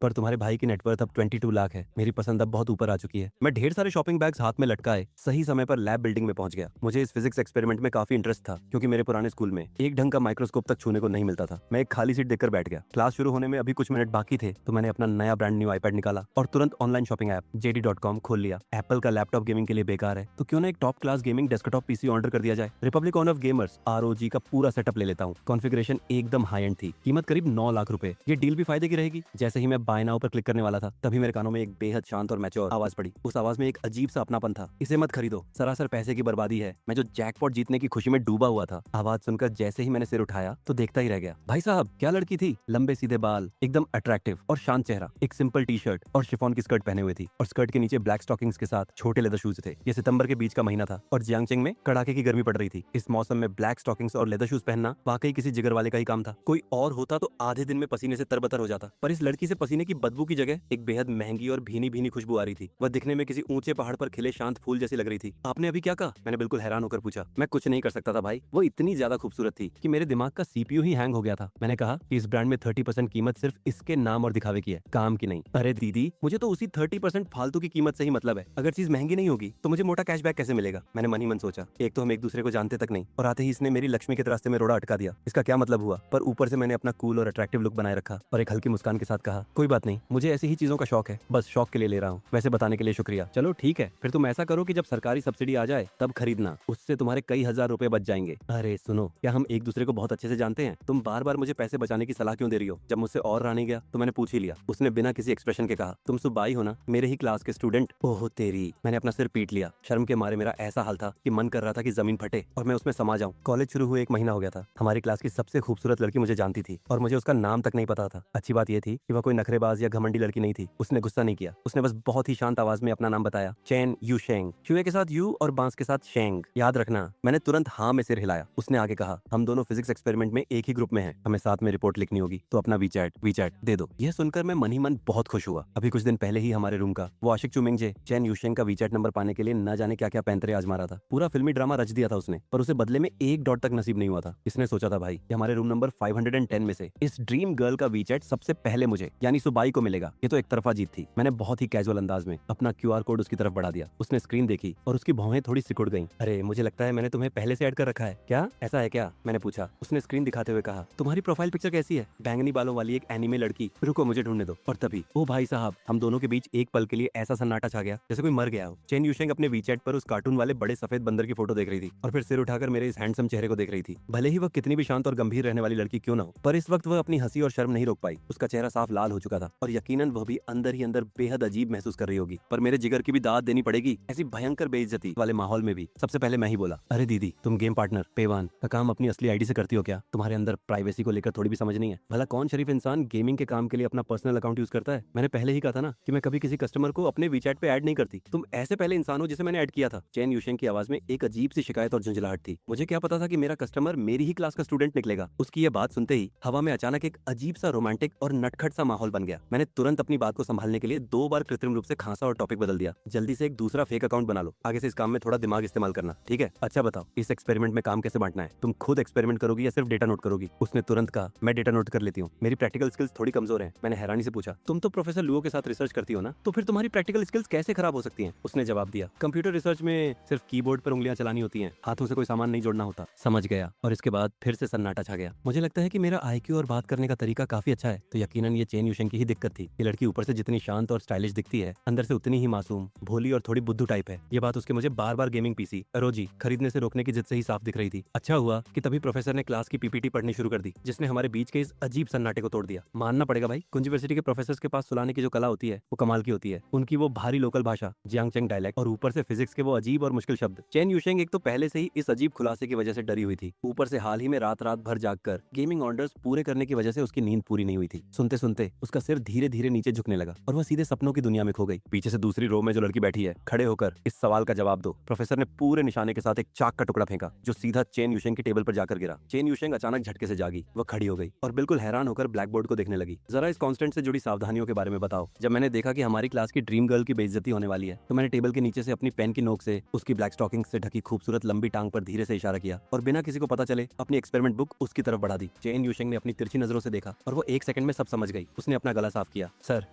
पर तुम्हारे भाई की नेटवर्थ अब 22 लाख है। मेरी पसंद अब बहुत ऊपर आ चुकी है। मैं ढेर सारे शॉपिंग बैग्स हाथ में लटकाए सही समय पर लैब बिल्डिंग में पहुंच गया। मुझे इस फिजिक्स एक्सपेरिमेंट में काफी इंटरेस्ट था, क्योंकि मेरे पुराने स्कूल में एक ढंग का माइक्रोस्कोप तक छूने को नहीं मिलता था। मैं एक खाली सीट देखकर बैठ गया। क्लास शुरू होने में अभी कुछ मिनट बाकी थे तो मैंने अपना नया ब्रांड न्यू iPad निकाला और तुरंत ऑनलाइन शॉपिंग ऐप JD.com खोल लिया। एप्पल का लैपटॉप गेमिंग के लिए बेकार है तो क्यों ना एक top class gaming desktop PC order कर दिया जाए। रिपब्लिक ऑफ गेमर्स ROG का पूरा सेटअप ले लेता हूँ। कॉन्फ़िगरेशन एकदम हाई एंड थी। कीमत करीब 9 लाख रुपए। ये डील भी फायदे की रहेगी। जैसे ही मैं बाय नाउ पर क्लिक करने वाला था तभी मेरे कानों में एक बेहद शांत और मैच्योर आवाज पड़ी। उस आवाज में एक अजीब सा अपनापन था। इसे मत खरीदो, सरासर पैसे की बर्बादी है। मैं जो जैकपॉट जीतने की खुशी में डूबा हुआ था। आवाज सुनकर जैसे ही मैंने सिर उठाया तो देखता ही रह गया। भाई साहब, क्या लड़की थी? लंबी लंबे सीधे बाल, एकदम अट्रैक्टिव और शांत चेहरा, एक सिंपल टी शर्ट और शिफॉन की स्कर्ट पहने हुए थी और स्कर्ट के नीचे ब्लैक स्टॉकिंग्स के साथ छोटे लेदर शूज थे। ये सितंबर के बीच का महीना था और जियांगचेंग में कड़ाके की गर्मी पड़ रही थी। इस मौसम में ब्लैक स्टॉकिंग्स और लेदर शूज पहनना वाकई किसी जिगर वाले का ही काम था। कोई और होता तो आधे दिन में पसीने से तरबतर हो जाता, पर इस लड़की से पसीने की बदबू की जगह एक बेहद महंगी और भीनी भीनी खुशबू आ रही थी। वह दिखने में किसी ऊंचे पहाड़ पर खिले शांत फूल जैसी लग रही थी। आपने अभी क्या कहा? मैंने बिल्कुल हैरान होकर पूछा। मैं कुछ नहीं कर सकता था भाई, वो इतनी ज्यादा खूबसूरत थी कि मेरे दिमाग का सीपीयू ही हैंग हो गया था। मैंने कहा कि इस ब्रांड में 30% कीमत सिर्फ इसके नाम और दिखावे की है, काम की नहीं। अरे दीदी, मुझे तो उसी 30% फालतू की कीमत से ही मतलब है। अगर चीज महंगी नहीं होगी तो मुझे मोटा कैशबैक कैसे मिलेगा? मैंने मन ही मन सोचा। एक तो हम एक दूसरे को जानते तक नहीं और आते ही इसने मेरी लक्ष्मी के रास्ते में रोड़ा अटका दिया। इसका क्या मतलब हुआ? पर ऊपर से मैंने अपना कूल और अट्रैक्टिव लुक बनाए रखा और एक हल्की मुस्कान के साथ कहा, कोई बात नहीं, मुझे ऐसी ही चीजों का शौक है, बस शौक के लिए ले रहा हूँ। वैसे बताने के लिए शुक्रिया। चलो ठीक है, फिर तुम ऐसा करो कि जब सरकारी सब्सिडी आ जाए तब खरीदना, उससे तुम्हारे कई हजार रुपए बच जाएंगे। अरे सुनो, क्या हम एक दूसरे को बहुत अच्छे से जानते हैं? तुम बार बार मुझे पैसे बचाने की सलाह क्यों दे रही हो? जब मुझसे और रहा नहीं गया तो मैंने पूछ ही लिया। उसने बिना किसी एक्सप्रेशन के कहा, तुम सुबाई हो ना, मेरे ही क्लास के स्टूडेंट। ओह तेरी। मैंने अपना सिर पीट लिया। शर्म के मारे मेरा ऐसा हाल था कि मन कर रहा था कि जमीन फटे और मैं उसमें समा जाऊं। कॉलेज शुरू हुए 1 महीना हो गया था। हमारी क्लास की सबसे खूबसूरत लड़की मुझे जानती थी और मुझे उसका नाम तक नहीं पता था। अच्छी बात यह थी कि वह कोई नखरेबाज या घमंडी लड़की नहीं थी। उसने गुस्सा नहीं किया, उसने बस बहुत ही शांत आवाज में अपना नाम बताया, चैन यूशेंग। चूहे के साथ यू और बांस के साथ शेंग, याद रखना। मैंने तुरंत हाँ में सिर हिलाया। उसने आगे कहा, हम दोनों फिजिक्स एक्सपेरिमेंट में एक ही ग्रुप में हैं, हमें साथ में रिपोर्ट लिखनी होगी, तो अपना वीचैट दे दो। यह सुनकर मैं मन ही मन बहुत खुश हुआ। अभी कुछ दिन पहले ही हमारे रूम का वो आशिक चुमिंगजे चैन यूशेंग का वीचैट नंबर पाने के लिए न जाने क्या क्या पैंतरे आजमा रहा था। पूरा फिल्मी ड्रामा रच दिया था उसने, पर उसे बदले में एक डॉट तक नसीब नहीं हुआ था। इसने सोचा था भाई कि हमारे रूम नंबर 510 में से इस ड्रीम गर्ल का वीचैट सबसे पहले मुझे यानी सुबाई को मिलेगा। ये तो एक तरफा जीत थी। मैंने बहुत ही कैजुअल अंदाज में अपना क्यूआर कोड उसकी तरफ बढ़ा दिया। उसने स्क्रीन देखी और उसकी भौहें थोड़ी सिकुड़ गईं। अरे मुझे लगता है मैंने तुम्हें पहले से ऐड कर रखा है क्या? ऐसा है क्या? मैंने पूछा। उसने स्क्रीन दिखाते हुए कहा, तुम्हारी प्रोफाइल पिक्चर कैसी है? बैंगनी बालों वाली एक एनिमे लड़की। रुको मुझे ढूंढने दो। और तभी ओ भाई साहब, हम दोनों के बीच एक पल के लिए ऐसा सन्नाटा छा गया जैसे कोई मर गया हो। चेन यूशेंग अपने वीचैट पर उस कार्टून वाले बड़े सफेद बंदर की फोटो देख रही थी और फिर सिर उठाकर मेरे इस हैंडसम चेहरे को देख रही थी। भले ही वह कितनी भी शांत और गंभीर रहने वाली लड़की क्यों न हो, पर इस वक्त वह अपनी हंसी और शर्म नहीं रोक पाई। उसका चेहरा साफ लाल हो चुका था और यकीनन वह भी अंदर ही अंदर बेहद अजीब महसूस कर रही होगी। पर मेरे जिगर की भी दाद देनी पड़ेगी ऐसी भयंकर बेइज्जती वाले माहौल में भी। सबसे पहले मैं ही बोला, अरे दीदी, तुम गेम पार्टनर पेवान का काम अपनी असली आईडी से करती हो क्या? तुम्हारे अंदर प्राइवेसी को लेकर थोड़ी भी समझ नहीं है? भला कौन शरीफ इंसान गेमिंग के काम के लिए अपना पर्सनल अकाउंट यूज करता है? मैंने पहले ही कहा था ना कि मैं कभी किसी कस्टमर को अपने वीचैट पे ऐड नहीं करती। तुम ऐसे पहले इंसान हो जिसे मैंने ऐड किया था। चैन यूशेंग की आवाज में एक अजीब सी शिकायत और झुंझलाहट थी। मुझे क्या पता था कि मेरा कस्टमर मेरी ही क्लास का स्टूडेंट निकलेगा। उसकी यह बात सुनते ही हवा में अचानक एक अजीब सा रोमांटिक और नटखट सा माहौल बन गया। मैंने तुरंत अपनी बात को संभालने के लिए 2 बार कृत्रिम रूप से खांसा और टॉपिक बदल दिया। जल्दी से एक दूसरा फेक अकाउंट बना लो, आगे से इस काम में थोड़ा दिमाग इस्तेमाल करना, ठीक है? अच्छा बताओ, इस एक्सपेरिमेंट में काम कैसे बांटना है? तुम खुद एक्सपेरिमेंट करोगी या सिर्फ डेटा नोट करोगी? उसने तुरंत कहा, मैं डेटा नोट कर लेती हूँ, मेरी प्रैक्टिकल स्किल्स थोड़ी कमजोर है। मैंने हैरानी से पूछा, तुम तो प्रोफेसर लुओ के साथ रिसर्च करती हो ना, तो फिर तुम्हारी प्रैक्टिकल स्किल्स कैसे खराब हो सकती हैं? उसने जवाब दिया, कंप्यूटर रिसर्च में सिर्फ कीबोर्ड पर उंगलियां चलानी होती हैं, हाथों से कोई सामान नहीं जोड़ना होता। समझ गया। और इसके बाद फिर से सन्नाटा छा गया। मुझे लगता है कि मेरा आईक्यू और बात करने का तरीका काफी अच्छा है, तो यकीनन ये चेन यूशेंग की ही दिक्कत थी। ये लड़की ऊपर से जितनी शांत और स्टाइलिश दिखती है, अंदर से उतनी ही मासूम, भोली और थोड़ी बुद्धू टाइप है। ये बात उसके मुझे बार बार गेमिंग पीसी अरोजी खरीदने से रोकने की जिद से ही साफ दिख रही थी। अच्छा हुआ कि तभी प्रोफेसर ने क्लास की पीपीटी पढ़नी शुरू कर दी, जिसने हमारे बीच के इस अजीब सन्नाटे को तोड़ दिया। मानना पड़ेगा भाई, कुंज यूनिवर्सिटी के प्रोफेसर के पास सुलाने की जो कला होती है वो कमाल की होती है। उनकी वो भारी लोकल भाषा, जियांगचेंग डायलेक्ट और ऊपर से फिजिक्स के वो अजीब और मुश्किल शब्द। चेन यूशेंग एक तो पहले से ही इस अजीब खुलासे की वजह से डरी हुई थी, ऊपर से हाल ही में रात रात भर जागकर गेमिंग ऑर्डर्स पूरे करने की वजह से उसकी नींद पूरी नहीं हुई थी। सुनते सुनते उसका सिर धीरे धीरे नीचे झुकने लगा और वह सीधे सपनों की दुनिया में खो गई। पीछे से दूसरी रो में जो लड़की बैठी है, खड़े होकर इस सवाल का जवाब दो। प्रोफेसर ने पूरे निशाने के साथ एक चाक का टुकड़ा फेंका जो सीधा चेन यूशेंग की टेबल पर जाकर गिरा। चेन यूशेंग अचानक झटके से जागी, वह खड़ी हो गई और बिल्कुल हैरान होकर ब्लैक बोर्ड को देखने लगी। जरा इस कांस्टेंट से जुड़ी सावधानियों के बारे में बताओ। जब मैंने देखा कि हमारी क्लास की ड्रीम गर्ल की बेइज्जती होने वाली है, तो मैंने टेबल के नीचे से अपनी पेन की नोक से उसकी ब्लैक स्टॉकिंग से ढकी खूबसूरत लंबी टांग पर धीरे से इशारा किया और बिना किसी को पता चले अपनी एक्सपेरिमेंट बुक उसकी तरफ बढ़ा दी। चेन यूशेंग ने अपनी तिरछी नजरों से देखा और वो 1 सेकंड में सब समझ गई। उसने अपना गला साफ किया। सर,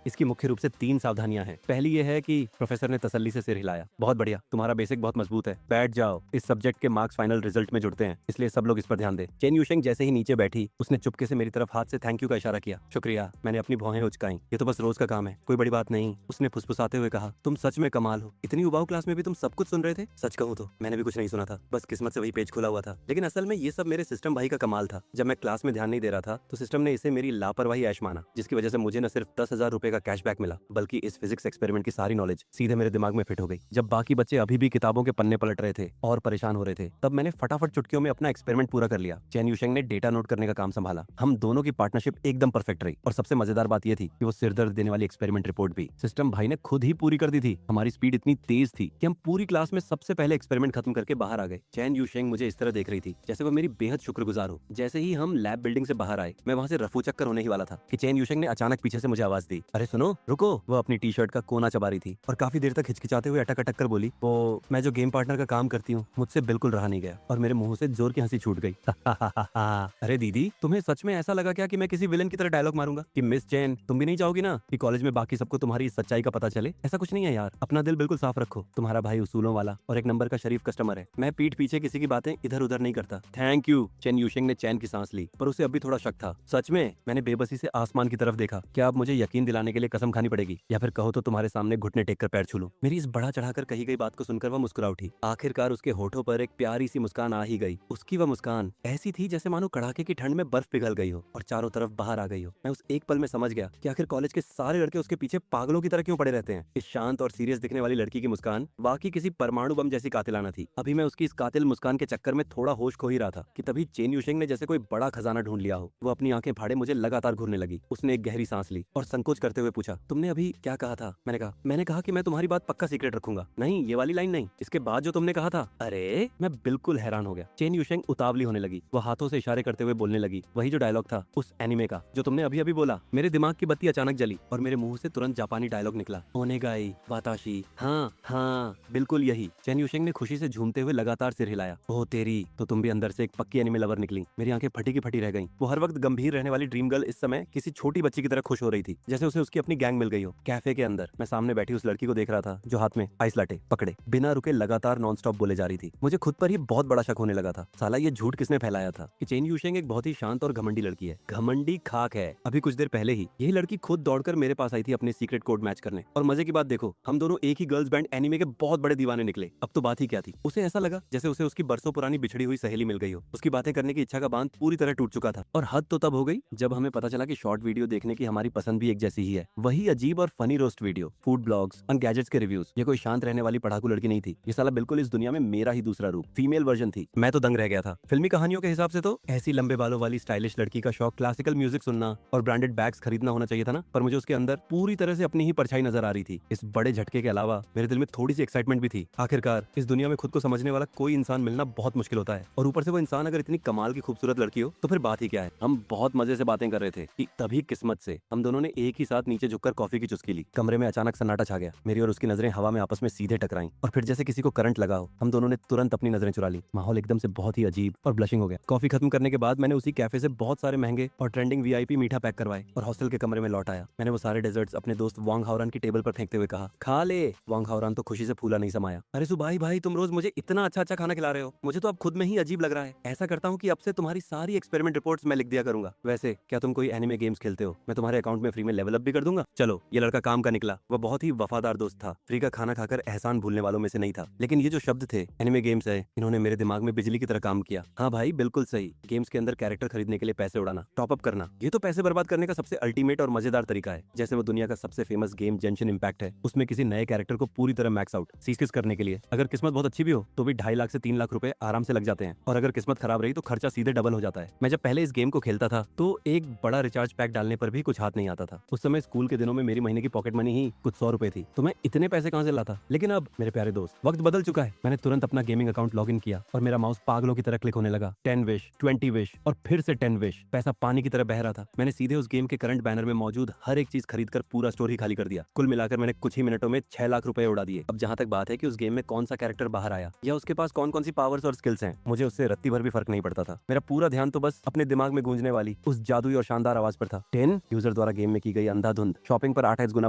इसकी मुख्य रूप से 3 सावधानियां हैं। पहली ये है कि प्रोफेसर ने तसल्ली से सिर हिलाया, बहुत बढ़िया, तुम्हारा बेसिक बहुत मजबूत है, बैठ जाओ। इस सब्जेक्ट के मार्क्स फाइनल रिजल्ट में जुड़ते हैं, इसलिए सब लोग इस पर ध्यान दे। चेन यूशेंग जैसे ही नीचे बैठी, उसने चुपके से मेरी तरफ हाथ से थैंक यू का इशारा किया। शुक्रिया, मैंने अपनी भौहें उचकाई। ये तो बस रोज का काम है, कोई बड़ी बात नहीं। उसने फुसफुसाते हुए कहा, तुम सच में कमाल हो, इतनी उबाऊ क्लास में भी तुम सब कुछ सुन रहे थे। सच कहूँ तो मैंने भी कुछ नहीं सुना था, बस किस्मत से वही पेज खुला हुआ था। लेकिन असल में ये सब मेरे सिस्टम भाई का कमाल था। जब मैं क्लास में ध्यान नहीं दे रहा था तो सिस्टम ने इसे मेरी लापरवाही ऐश माना, जिसकी वजह से मुझे न सिर्फ 10,000 रुपए का कैशबैक मिला, बल्कि इस फिजिक्स एक्सपेरिमेंट की सारी नॉलेज सीधे मेरे दिमाग में फिट हो गई। जब बाकी बच्चे अभी भी किताबों के पन्ने पलट रहे थे और परेशान हो रहे थे, तब मैंने फटाफट चुटकियों में अपना एक्सपेरिमेंट पूरा कर लिया। चेन यूशेंग ने डेटा नोट करने का काम संभाला। हम दोनों की पार्टनरशिप एकदम परफेक्ट रही। और सबसे मजेदार बात यह थी कि वो सिरदर्द देने वाली एक्सपेरिमेंट रिपोर्ट भी सिस्टम भाई ने खुद ही पूरी कर दी थी। हमारी स्पीड इतनी तेज थी कि हम पूरी क्लास में सबसे पहले एक्सपेरिमेंट खत्म करके बाहर आ गए। चैन यूशेंग मुझे इस तरह देख रही थी जैसे वो मेरी बेहद शुक्रगुजार हो। जैसे ही हम लैब बिल्डिंग से बाहर आए, मैं वहाँ से रफू चक्कर होने ही वाला था कि चैन यूशेंग ने अचानक पीछे से मुझे आवाज दी, अरे सुनो रुको। वो अपनी टी शर्ट का कोना चबा रही थी और काफी देर तक हिचकिचाते हुए अटक अटक कर बोली, वो मैं जो गेम पार्टनर का काम करती हूँ मुझसे बिल्कुल रहा नहीं गया और मेरे मुंह से जोर की हंसी छूट गई। अरे दीदी, तुम्हें सच में ऐसा लगा क्या कि मैं किसी विलन की तरह डायलॉग मारूंगा कि मिस चैन तुम भी नहीं चाहोगी ना कि कॉलेज में बाकी सबको तुम्हारी इस सच्चाई का पता चले? ऐसा कुछ नहीं है यार, अपना दिल बिल्कुल साफ रखो। तुम्हारा भाई उसूलों वाला और एक नंबर का शरीफ कस्टमर है। मैं पीठ पीछे किसी की बातें इधर उधर नहीं करता। Thank you. चैन यूशेंग ने चैन की सांस ली, पर उसे अभी थोड़ा शक था। सच में? मैंने बेबसी से आसमान की तरफ देखा। क्या अब मुझे यकीन दिलाने के लिए कसम खानी पड़ेगी या फिर कहो तो तुम्हारे सामने घुटने टेक कर पैर छू लूं? मेरी इस बढ़ा चढ़ाकर कही गई बात को सुनकर वह मुस्कुरा उठी। आखिरकार उसके होठों पर एक प्यारी सी मुस्कान आ ही गई। उसकी वह मुस्कान ऐसी थी जैसे मानो कड़ाके की ठंड में बर्फ पिघल गई हो और चारों तरफ बाहर आ गई हो। मैं उस एक पल में समझ गया कि आखिर कॉलेज के सारे लड़के उसके पीछे पागलों की तरह क्यों पड़े रहते हैं। इस शांत और सीरियस दिखने वाली लड़की की मुस्कान वाकई किसी परमाणु बम जैसी कातिलाना थी। अभी मैं उसकी इस कातिल मुस्कान के चक्कर में थोड़ा होश खो ही रहा था कि तभी चेन यूशेंग ने जैसे कोई बड़ा खजाना ढूंढ लिया हो। वो अपनी आंखें फाड़े मुझे लगातार घूरने लगी। उसने एक गहरी सांस ली और संकोच करते हुए पूछा, तुमने अभी क्या कहा था? मैंने कहा कि मैं तुम्हारी बात पक्का सीक्रेट रखूंगा। नहीं, ये वाली लाइन नहीं, इसके बाद जो तुमने कहा था। अरे, मैं बिल्कुल हैरान हो गया। चेन यूशेंग उतावली होने लगी। वो हाथों से इशारे करते हुए बोलने लगी, वही जो डायलॉग था उस एनिमे का जो तुमने अभी अभी बोला। मेरे दिमाग की बत्ती अचानक जली और मेरे मुंह से तुरंत जापानी डायलॉग निकला, ओनेगाई वाताशी। हाँ हाँ, बिल्कुल यही। चेन यूशेंग ने खुशी से झूमते हुए लगातार सिर हिलाया। ओह तेरी, तो तुम भी अंदर से एक पक्की एनिमे लवर निकली। मेरी आंखें फटी की फटी रह गईं। वो हर वक्त गंभीर रहने वाली ड्रीम गर्ल इस समय किसी छोटी बच्ची की तरह खुश हो रही थी, जैसे उसे उसकी अपनी गैंग मिल गई हो। कैफे के अंदर मैं सामने बैठी उस लड़की को देख रहा था जो हाथ में आइस लाटे पकड़े बिना रुके लगातार नॉन स्टॉप बोले जा रही थी। मुझे खुद पर ही बहुत बड़ा शक होने लगा था। साला ये झूठ किसने फैलाया था कि चेन यूशेंग एक बहुत ही शांत और घमंडी लड़की है। घमंडी खाक है। अभी कुछ देर पहले ही यही लड़की खुद दौड़कर मेरे पास आई थी अपने सीक्रेट कोड मैच करने। और मजे की बात देखो, हम दोनों एक ही गर्ल्स बैंड एनीमे के बहुत बड़े दीवाने निकले। अब तो बात ही क्या थी, उसे ऐसा लगा जैसे उसे उसकी बरसों पुरानी बिछड़ी हुई सहेली मिल गई हो। उसकी बातें करने की इच्छा का बांध पूरी तरह टूट चुका था। और हद तो तब हो गई जब हमें पता चला कि शॉर्ट वीडियो देखने की हमारी पसंद भी एक जैसी ही है। वही अजीब और funny roast video, food blogs और गैजेट्स के रिव्यूज। ये कोई शांत रहने वाली पढ़ाकू लड़की नहीं थी। ये साला बिल्कुल इस दुनिया में मेरा ही दूसरा रूप, फीमेल वर्जन थी। मैं तो दंग रह गया था। फिल्मी कहानियों के हिसाब से तो ऐसी लंबे बालों वाली स्टाइलिश लड़की का शौक क्लासिकल म्यूजिक सुनना और ब्रांडेड बैग्स खरीदना होना चाहिए था ना, पर मुझे उसके अंदर पूरी तरह से अपनी ही परछाई नजर आ रही थी। इस बड़े झटके के अलावा मेरे दिल में थोड़ी सी एक्साइटमेंट भी थी। आखिरकार इस दुनिया में खुद को समझने वाला कोई इंसान मिलना बहुत मुश्किल होता है, और ऊपर से वो इंसान अगर इतनी कमाल की खूबसूरत लड़की हो तो फिर बात ही क्या है। हम बहुत मजे से बातें कर रहे थे कि तभी किस्मत से हम दोनों ने एक ही साथ नीचे झुककर कॉफी की चुस्की ली। कमरे में अचानक सन्नाटा छा गया। मेरी और उसकी नजरें हवा में आपस में सीधे टकराईं और फिर जैसे किसी को करंट लगा हो, हम दोनों ने तुरंत अपनी नजरें चुरा ली। माहौल एकदम से बहुत ही अजीब और ब्लशिंग हो गया। कॉफी खत्म करने के बाद मैंने उसी कैफे से बहुत सारे महंगे और ट्रेंडिंग वीआईपी मीठा पैक करवाए और हॉस्टल के कमरे में लौट आया। मैंने वो सारे डेजर्ट्स अपने दोस्त वांग हावरान की टेबल पर फेंकते हुए कहा, खा ले। वांग हावरान तो खुशी से फूला नहीं समाया। अरे सुभाई भाई, तुम रोज मुझे इतना अच्छा अच्छा खाना खिला रहे हो, मुझे तो अब खुद में ही अजीब लग रहा है। ऐसा करता हूँ कि अब से तुम्हारी सारी एक्सपेरिमेंट रिपोर्ट्स मैं लिख दिया करूंगा। वैसे क्या तुम कोई एनिमे गेम्स खेलते हो? मैं तुम्हारे अकाउंट में फ्री में लेवल अप भी कर दूंगा। चलो, ये लड़का काम का निकला। वह बहुत ही वफादार दोस्त था। फ्री का खाना खाकर एहसान भूलने वालों में से नहीं था। लेकिन ये जो शब्द थे एनिमे गेम्स है, इन्होंने मेरे दिमाग में बिजली की तरह काम किया। हाँ भाई, बिल्कुल सही। गेम्स के अंदर कैरेक्टर खरीदने के लिए पैसे उड़ाना, टॉप अप करना, ये तो पैसे बर्बाद करने का सबसे अल्टीमेट और मजेदार तरीका है। जैसे वो दुनिया का सबसे फेमस गेम जेंशिन इम्पैक्ट है, उसमें किसी नए कैरेक्टर को पूरी तरह मैक्स आउट सीसीस करने के लिए अगर किस्मत बहुत अच्छी भी हो तो भी 2.5 लाख से 3 लाख रुपए आराम से लग जाते हैं। और अगर किस्मत खराब रही तो खर्चा सीधे डबल हो जाता है। मैं जब पहले इस गेम को खेलता था तो एक बड़ा रिचार्ज पैक डालने पर भी कुछ हाथ नहीं आता था। उस समय स्कूल के दिनों में मेरी महीने की पॉकेट मनी ही कुछ 100 रुपए थी, तो मैं इतने पैसे कहाँ से लाता। लेकिन अब मेरे प्यारे दोस्त, वक्त बदल चुका है। मैंने तुरंत अपना गेमिंग अकाउंट लॉग इन किया और मेरा माउस पागलों की तरह क्लिक होने लगा। 10 विश, 20 विश और फिर से 10 विश। पैसा पानी की तरह बह रहा था। मैंने सीधे उस गेम के करंट बैनर में मौजूद हर एक चीज खरीदकर पूरा स्टोर ही खाली कर दिया। कुल मिलाकर मैंने कुछ ही मिनटों में 6 लाख रुपए उड़ा दिए। अब जहाँ तक बात है कि उस गेम में कौन सा कैरेक्टर बाहर आया या उसके पास कौन कौन सी पावर्स और स्किल्स हैं, मुझे उससे रत्ती भर भी फर्क नहीं पड़ता था। मेरा पूरा ध्यान तो बस अपने दिमाग में गूंजने वाली उस जादुई और शानदार आवाज पर था। 10 यूजर द्वारा गेम में की गई अंधाधुंध शॉपिंग पर 8x गुना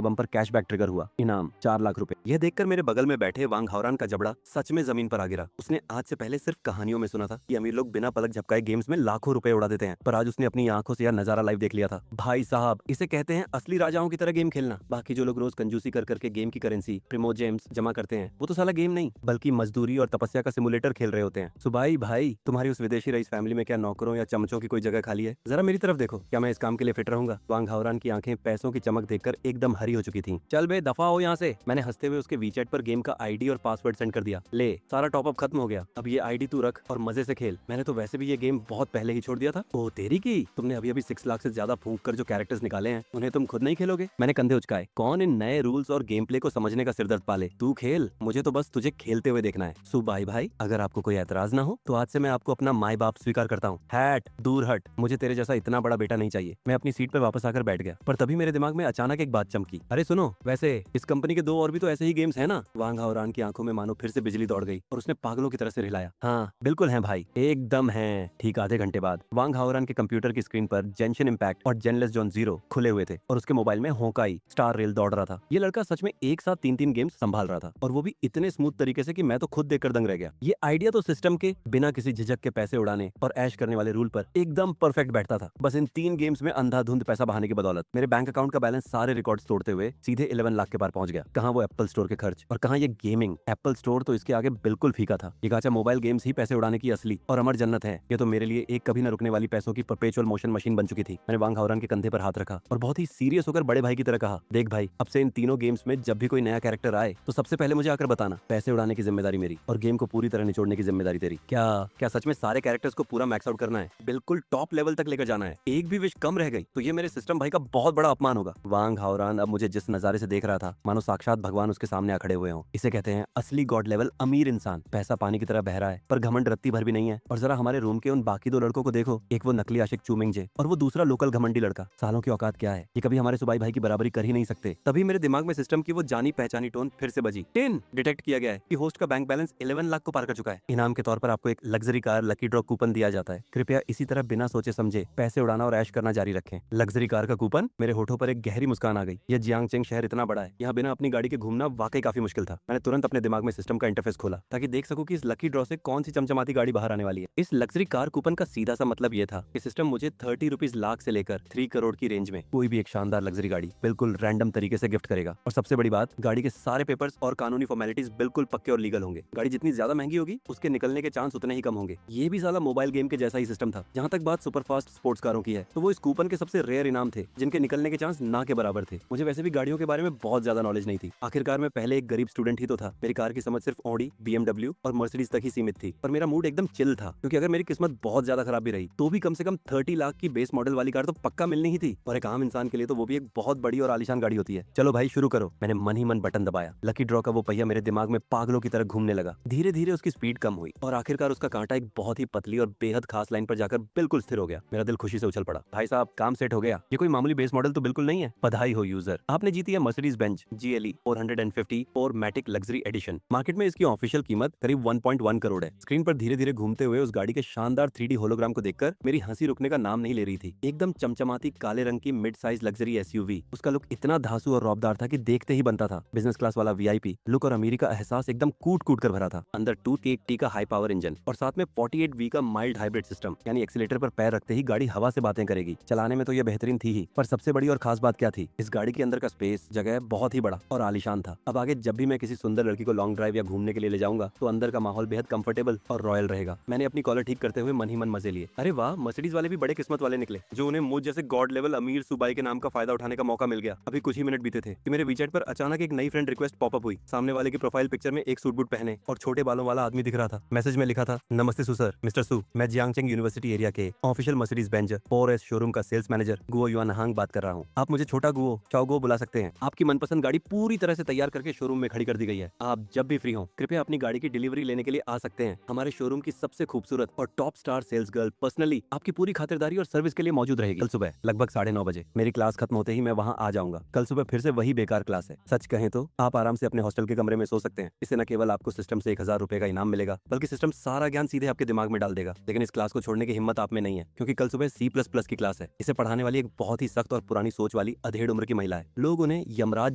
बम्पर कैशबैक ट्रिगर हुआ। इनाम 4 लाख रुपए। यह देखकर मेरे बगल में बैठे वांग हावरान का जबड़ा सच में जमीन पर आ गिरा। उसने आज से पहले सिर्फ कहानियों में सुना था कि अमीर लोग बिना पलक झपकाए गेम्स में लाखों रुपए उड़ा देते हैं, पर आज उसने अपनी आंखों से यह नजारा लाइव देख लिया था। भाई साहब, इसे कहते हैं असली राजाओं की तरह गेम खेलना। बाकी जो लोग रोज कंजूसी कर करके गेम की करेंसी प्रिमोजेम्स जमा करते हैं, वो तो साला गेम नहीं बल्कि मजदूरी और तपस्या का सिमुलेटर खेल रहे होते हैं। सुभाई भाई, तुम्हारी उस विदेशी रईस फैमिली में क्या नौकरों या चमचों की कोई जगह खाली है? जरा मेरी तरफ देखो, क्या मैं इस काम के लिए फिट रहूंगा? वांग हावरान की आंखें पैसों की चमक देखकर एकदम हरी हो चुकी थी। चल बे, दफा हो यहाँ से। मैंने हंसते हुए उसके वीचैट पर गेम का आईडी और पासवर्ड सेंड कर दिया। ले, सारा टॉप अप खत्म हो गया, अब ये आईडी तू रख और मजे से खेल। मैंने तो वैसे भी ये गेम बहुत पहले ही छोड़ दिया था। ओ तेरी की, तुमने अभी अभी 6 लाख से ज्यादा फूंक कर जो कैरेक्टर्स निकाले हैं उन्हें तुम खुद नहीं खेलोगे? मैंने कंधे उचकाए। कौन इन नए रूल्स और गेम प्ले को समझने का सिरदर्द पाले? तू खेल, मुझे तो बस तुझे खेलते हुए देखना है। सुबाई भाई, अगर आपको कोई एतराज ना हो तो आज से मैं आपको अपना माई बाप स्वीकार करता हूँ। हैट दूर हट, मुझे तेरे जैसा इतना बड़ा बेटा नहीं चाहिए। मैं अपनी सीट पर वापस आकर बैठ गया, पर तभी मेरे दिमाग में अचानक एक बात चमकी। अरे सुनो, वैसे इस कंपनी के 2 और भी तो ऐसे ही गेम्स है ना? वांग हाओरान की आंखों में मानो फिर से बिजली दौड़ गई और उसने पागलों की तरह से हिलाया। हाँ बिल्कुल है भाई, एकदम है। ठीक आधे घंटे बाद वांग हाओरान के कंप्यूटर की स्क्रीन पर जेंशन इम्पैक्ट और जेनलेस जोन जीरो खुले हुए थे और उसके मोबाइल में होकाई स्टार रेल दौड़ रहा था। ये लड़का सच में एक साथ 3 गेम्स संभाल रहा था और वो भी इतने स्मूथ तरीके से कि मैं तो खुद देखकर दंग रह गया। ये आइडिया तो सिस्टम के बिना किसी झिझक के पैसे उड़ाने और ऐश करने वाले रूल पर एकदम परफेक्ट बैठता था। बस इन 3 गेम्स में अंधाधुंध पैसा बहाने की बदौलत मेरे बैंक अकाउंट का बैलेंस सारे रिकॉर्ड्स तोड़ते हुए सीधे 11 लाख के पार पहुंच गया। कहां वो एप्पल स्टोर के खर्च और कहां ये गेमिंग। एप्पल स्टोर तो इसके आगे बिल्कुल फीका था। ये गाचा मोबाइल गेम्स ही पैसे उड़ाने की असली और अमर जन्नत है। ये तो मेरे लिए एक कभी न रुकने वाली पैसों की परपेचुअल मोशन मशीन बन चुकी थी। मैंने वांग हाओरान के कंधे पर हाथ रखा और बहुत ही सीरियस होकर बड़े भाई की तरह कहा, देख भाई, अब से इन तीनों गेम्स में जब भी कोई नया कैरेक्टर आए तो सबसे पहले मुझे आकर बताना। पैसे उड़ाने की जिम्मेदारी मेरी और गेम को पूरी तरह निचोड़ने की जिम्मेदारी तेरी। क्या क्या सच में सारे कैरेक्टर्स को पूरा मैक्स आउट करना है? बिल्कुल टॉप लेवल तक लेकर जाना है। एक भी विश कम रह गई तो ये मेरे सिस्टम भाई का बहुत बड़ा अपमान होगा। वांग हाओरान अब मुझे जिस नजारे से देख रहा था मानो साक्षात भगवान उसके सामने आ खड़े हुए हों। इसे कहते हैं असली गॉड लेवल अमीर इंसान। पैसा पानी की तरह बह रहा है पर घमंड रत्ती भर भी नहीं है। और जरा हमारे रूम के उन बाकी 2 लड़कों को देखो, एक वो नकली आशिक चूमिंगजे और वो दूसरा लोकल घमंडी लड़का। सालों की औकात क्या है, ये कभी हमारे सुबाई भाई की बराबरी कर ही नहीं सकते। तभी मेरे दिमाग में सिस्टम की वो जानी पहचानी टोन फिर से बजी। 10 डिटेक्ट किया गया है कि होस्ट का बैंक बैलेंस 11 लाख को पार कर चुका है। इनाम के तौर पर आपको एक luxury car lucky draw coupon दिया जाता है। कृपया इसी तरह बिना सोचे समझे पैसे उड़ाना और ऐश करना जारी रखें। लग्जरी कार का कूपन? मेरे होठों पर एक गहरी मुस्कान आ गई। यह जियांगचेंग शहर इतना बड़ा है, यहाँ बिना अपनी गाड़ी के घूमना वाकई काफी मुश्किल था। मैंने तुरंत अपने दिमाग में सिस्टम का इंटरफेस खोला ताकि देख सकूं कि इस लकी ड्रॉ से कौन सी चमचमाती गाड़ी बाहर आने वाली है। इस लग्जरी कार कूपन का सीधा सा मतलब ये था कि सिस्टम मुझे 30 रुपीज लाख से लेकर 3 करोड़ की रेंज में कोई भी एक शानदार लग्जरी गाड़ी बिल्कुल रैंडम तरीके से गिफ्ट करेगा। और सबसे बड़ी बात, गाड़ी के सारे पेपर्स और कानूनी फॉर्मेलिटीज बिल्कुल पक्के और लीगल होंगे। गाड़ी जितनी ज्यादा महंगी होगी उसके निकलने के चांस उतने ही कम होंगे। ये भी साला मोबाइल गेम के जैसा ही सिस्टम था। जहाँ तक बात सुपरफास्ट स्पोर्ट्स कारों की है तो वो इस कूपन के सबसे रेयर इनाम थे जिनके निकलने के चांस ना के बराबर थे। मुझे वैसे भी गाड़ियों के बारे में बहुत ज्यादा नॉलेज नहीं थी। आखिरकार मैं पहले एक गरीब स्टूडेंट ही तो था। मेरी कार की समझ सिर्फ ऑडी, BMW और मर्सिडीज तक ही सीमित थी। पर मेरा मूड एकदम चिल था क्योंकि अगर मेरी किस्मत बहुत ज्यादा खराब भी रही तो भी कम से कम 30 लाख की बेस मॉडल वाली कार तो पक्का मिलनी ही थी। और एक आम इंसान के लिए तो वो भी एक बहुत बड़ी और आलीशान गाड़ी होती है। चलो भाई शुरू करो। मैंने मन ही मन बटन दबाया। लकी ड्रॉ का वो पहिया मेरे दिमाग में पागलों की तरह घूमने लगा। धीरे धीरे उसकी स्पीड कम हुई और आखिरकार उसका कांटा एक बहुत ही पतली और बेहद खास लाइन पर जाकर बिल्कुल स्थिर हो गया। मेरा दिल खुशी से उछल पड़ा। भाई साहब, काम सेट हो गया। ये कोई मामूली बेस मॉडल तो बिल्कुल नहीं है। बधाई हो यूजर, आपने जीती है मर्सिडीज बेंज GLE 450 और मैटिक लग्जरी एडिशन। मार्केट में इसकी ऑफिशियल कीमत करीब 1.1 करोड़ है। स्क्रीन पर धीरे धीरे घूमते हुए उस गाड़ी के शानदार 3D होलोग्राम को देखकर मेरी हंसी रुकने का नाम नहीं ले रही थी। एकदम चमचमाती काले रंग की मिड साइज लग्जरी SUV। उसका लुक इतना धांसू और रौबदार था कि देखते ही बनता था। बिजनेस क्लास वाला VIP लुक और अमीरी का एहसास एकदम कूट कूट कर भरा था। अंदर 280 का हाई पावर इंजन और साथ में 48V का माइल्ड हाइब्रिड सिस्टम, यानी एक्सीलेटर पर पैर रखते ही गाड़ी हवा से बातें करेगी। चलाने में तो ये बेहतरीन थी ही, पर सबसे बड़ी और खास बात क्या थी, इस गाड़ी के अंदर का स्पेस जगह बहुत ही बड़ा और आलीशान था। अब आगे जब भी मैं किसी सुंदर लड़की को लॉन्ग ड्राइव या घूमने के लिए ले जाऊंगा तो अंदर का माहौल बेहद कंफर्टेबल और रॉयल रहेगा। मैंने अपनी कॉलर ठीक करते हुए मन ही मन मजे लिए। अरे वाह, मर्सिडीज वाले भी बड़े किस्मत वाले निकले जो उन्हें मुझ जैसे गॉड लेवल अमीर सुबाई के नाम का फायदा उठाने का मौका मिल गया। अभी कुछ ही मिनट बीते थे कि मेरे वीचैट पर अचानक एक नई फ्रेंड रिक्वेस्ट पॉपअप हुई। सामने वाले की प्रोफाइल पिक्चर में एक सूट बूट पहने और छोटे बालों वाला आदमी दिख रहा था। मैसेज में लिखा था, नमस्ते सर, मिस्टर सू, मैं जियांगचेंग यूनिवर्सिटी एरिया के official Mercedes Benz 4S showroom का sales manager Guo Yuan Hang बात कर रहा हूँ। आप मुझे छोटा गुओ, चाओ गुओ बुला सकते हैं। आपकी मनपसंद गाड़ी पूरी तरह से तैयार करके शोरूम में खड़ी कर दी गई है। आप जब भी फ्री हो कृपया अपनी गाड़ी की डिलीवरी लेने के लिए आ सकते हैं। हमारे शोरूम की सबसे खूबसूरत और top star sales girl personally आपकी पूरी खातिरदारी और सर्विस के लिए मौजूद रहेगी। कल सुबह लगभग 9:30 बजे मेरी क्लास खत्म होते ही मैं वहाँ आ जाऊंगा। कल सुबह फिर से वही बेकार क्लास है। सच कहें तो आप आराम से अपने हॉस्टल के कमरे में सो सकते हैं। इससे न केवल आपको सिस्टम से 1000 रुपए का इनाम मिलेगा बल्कि सिस्टम सारा ज्ञान सीधे आपके दिमाग में डाल देगा। लेकिन इस क्लास को छोड़ने की हिम्मत आप में नहीं है क्योंकि कल सुबह C++ की क्लास है। इसे पढ़ाने वाली एक बहुत ही सख्त और पुरानी सोच वाली अधेड़ उम्र की महिला है। लोग उन्हें यमराज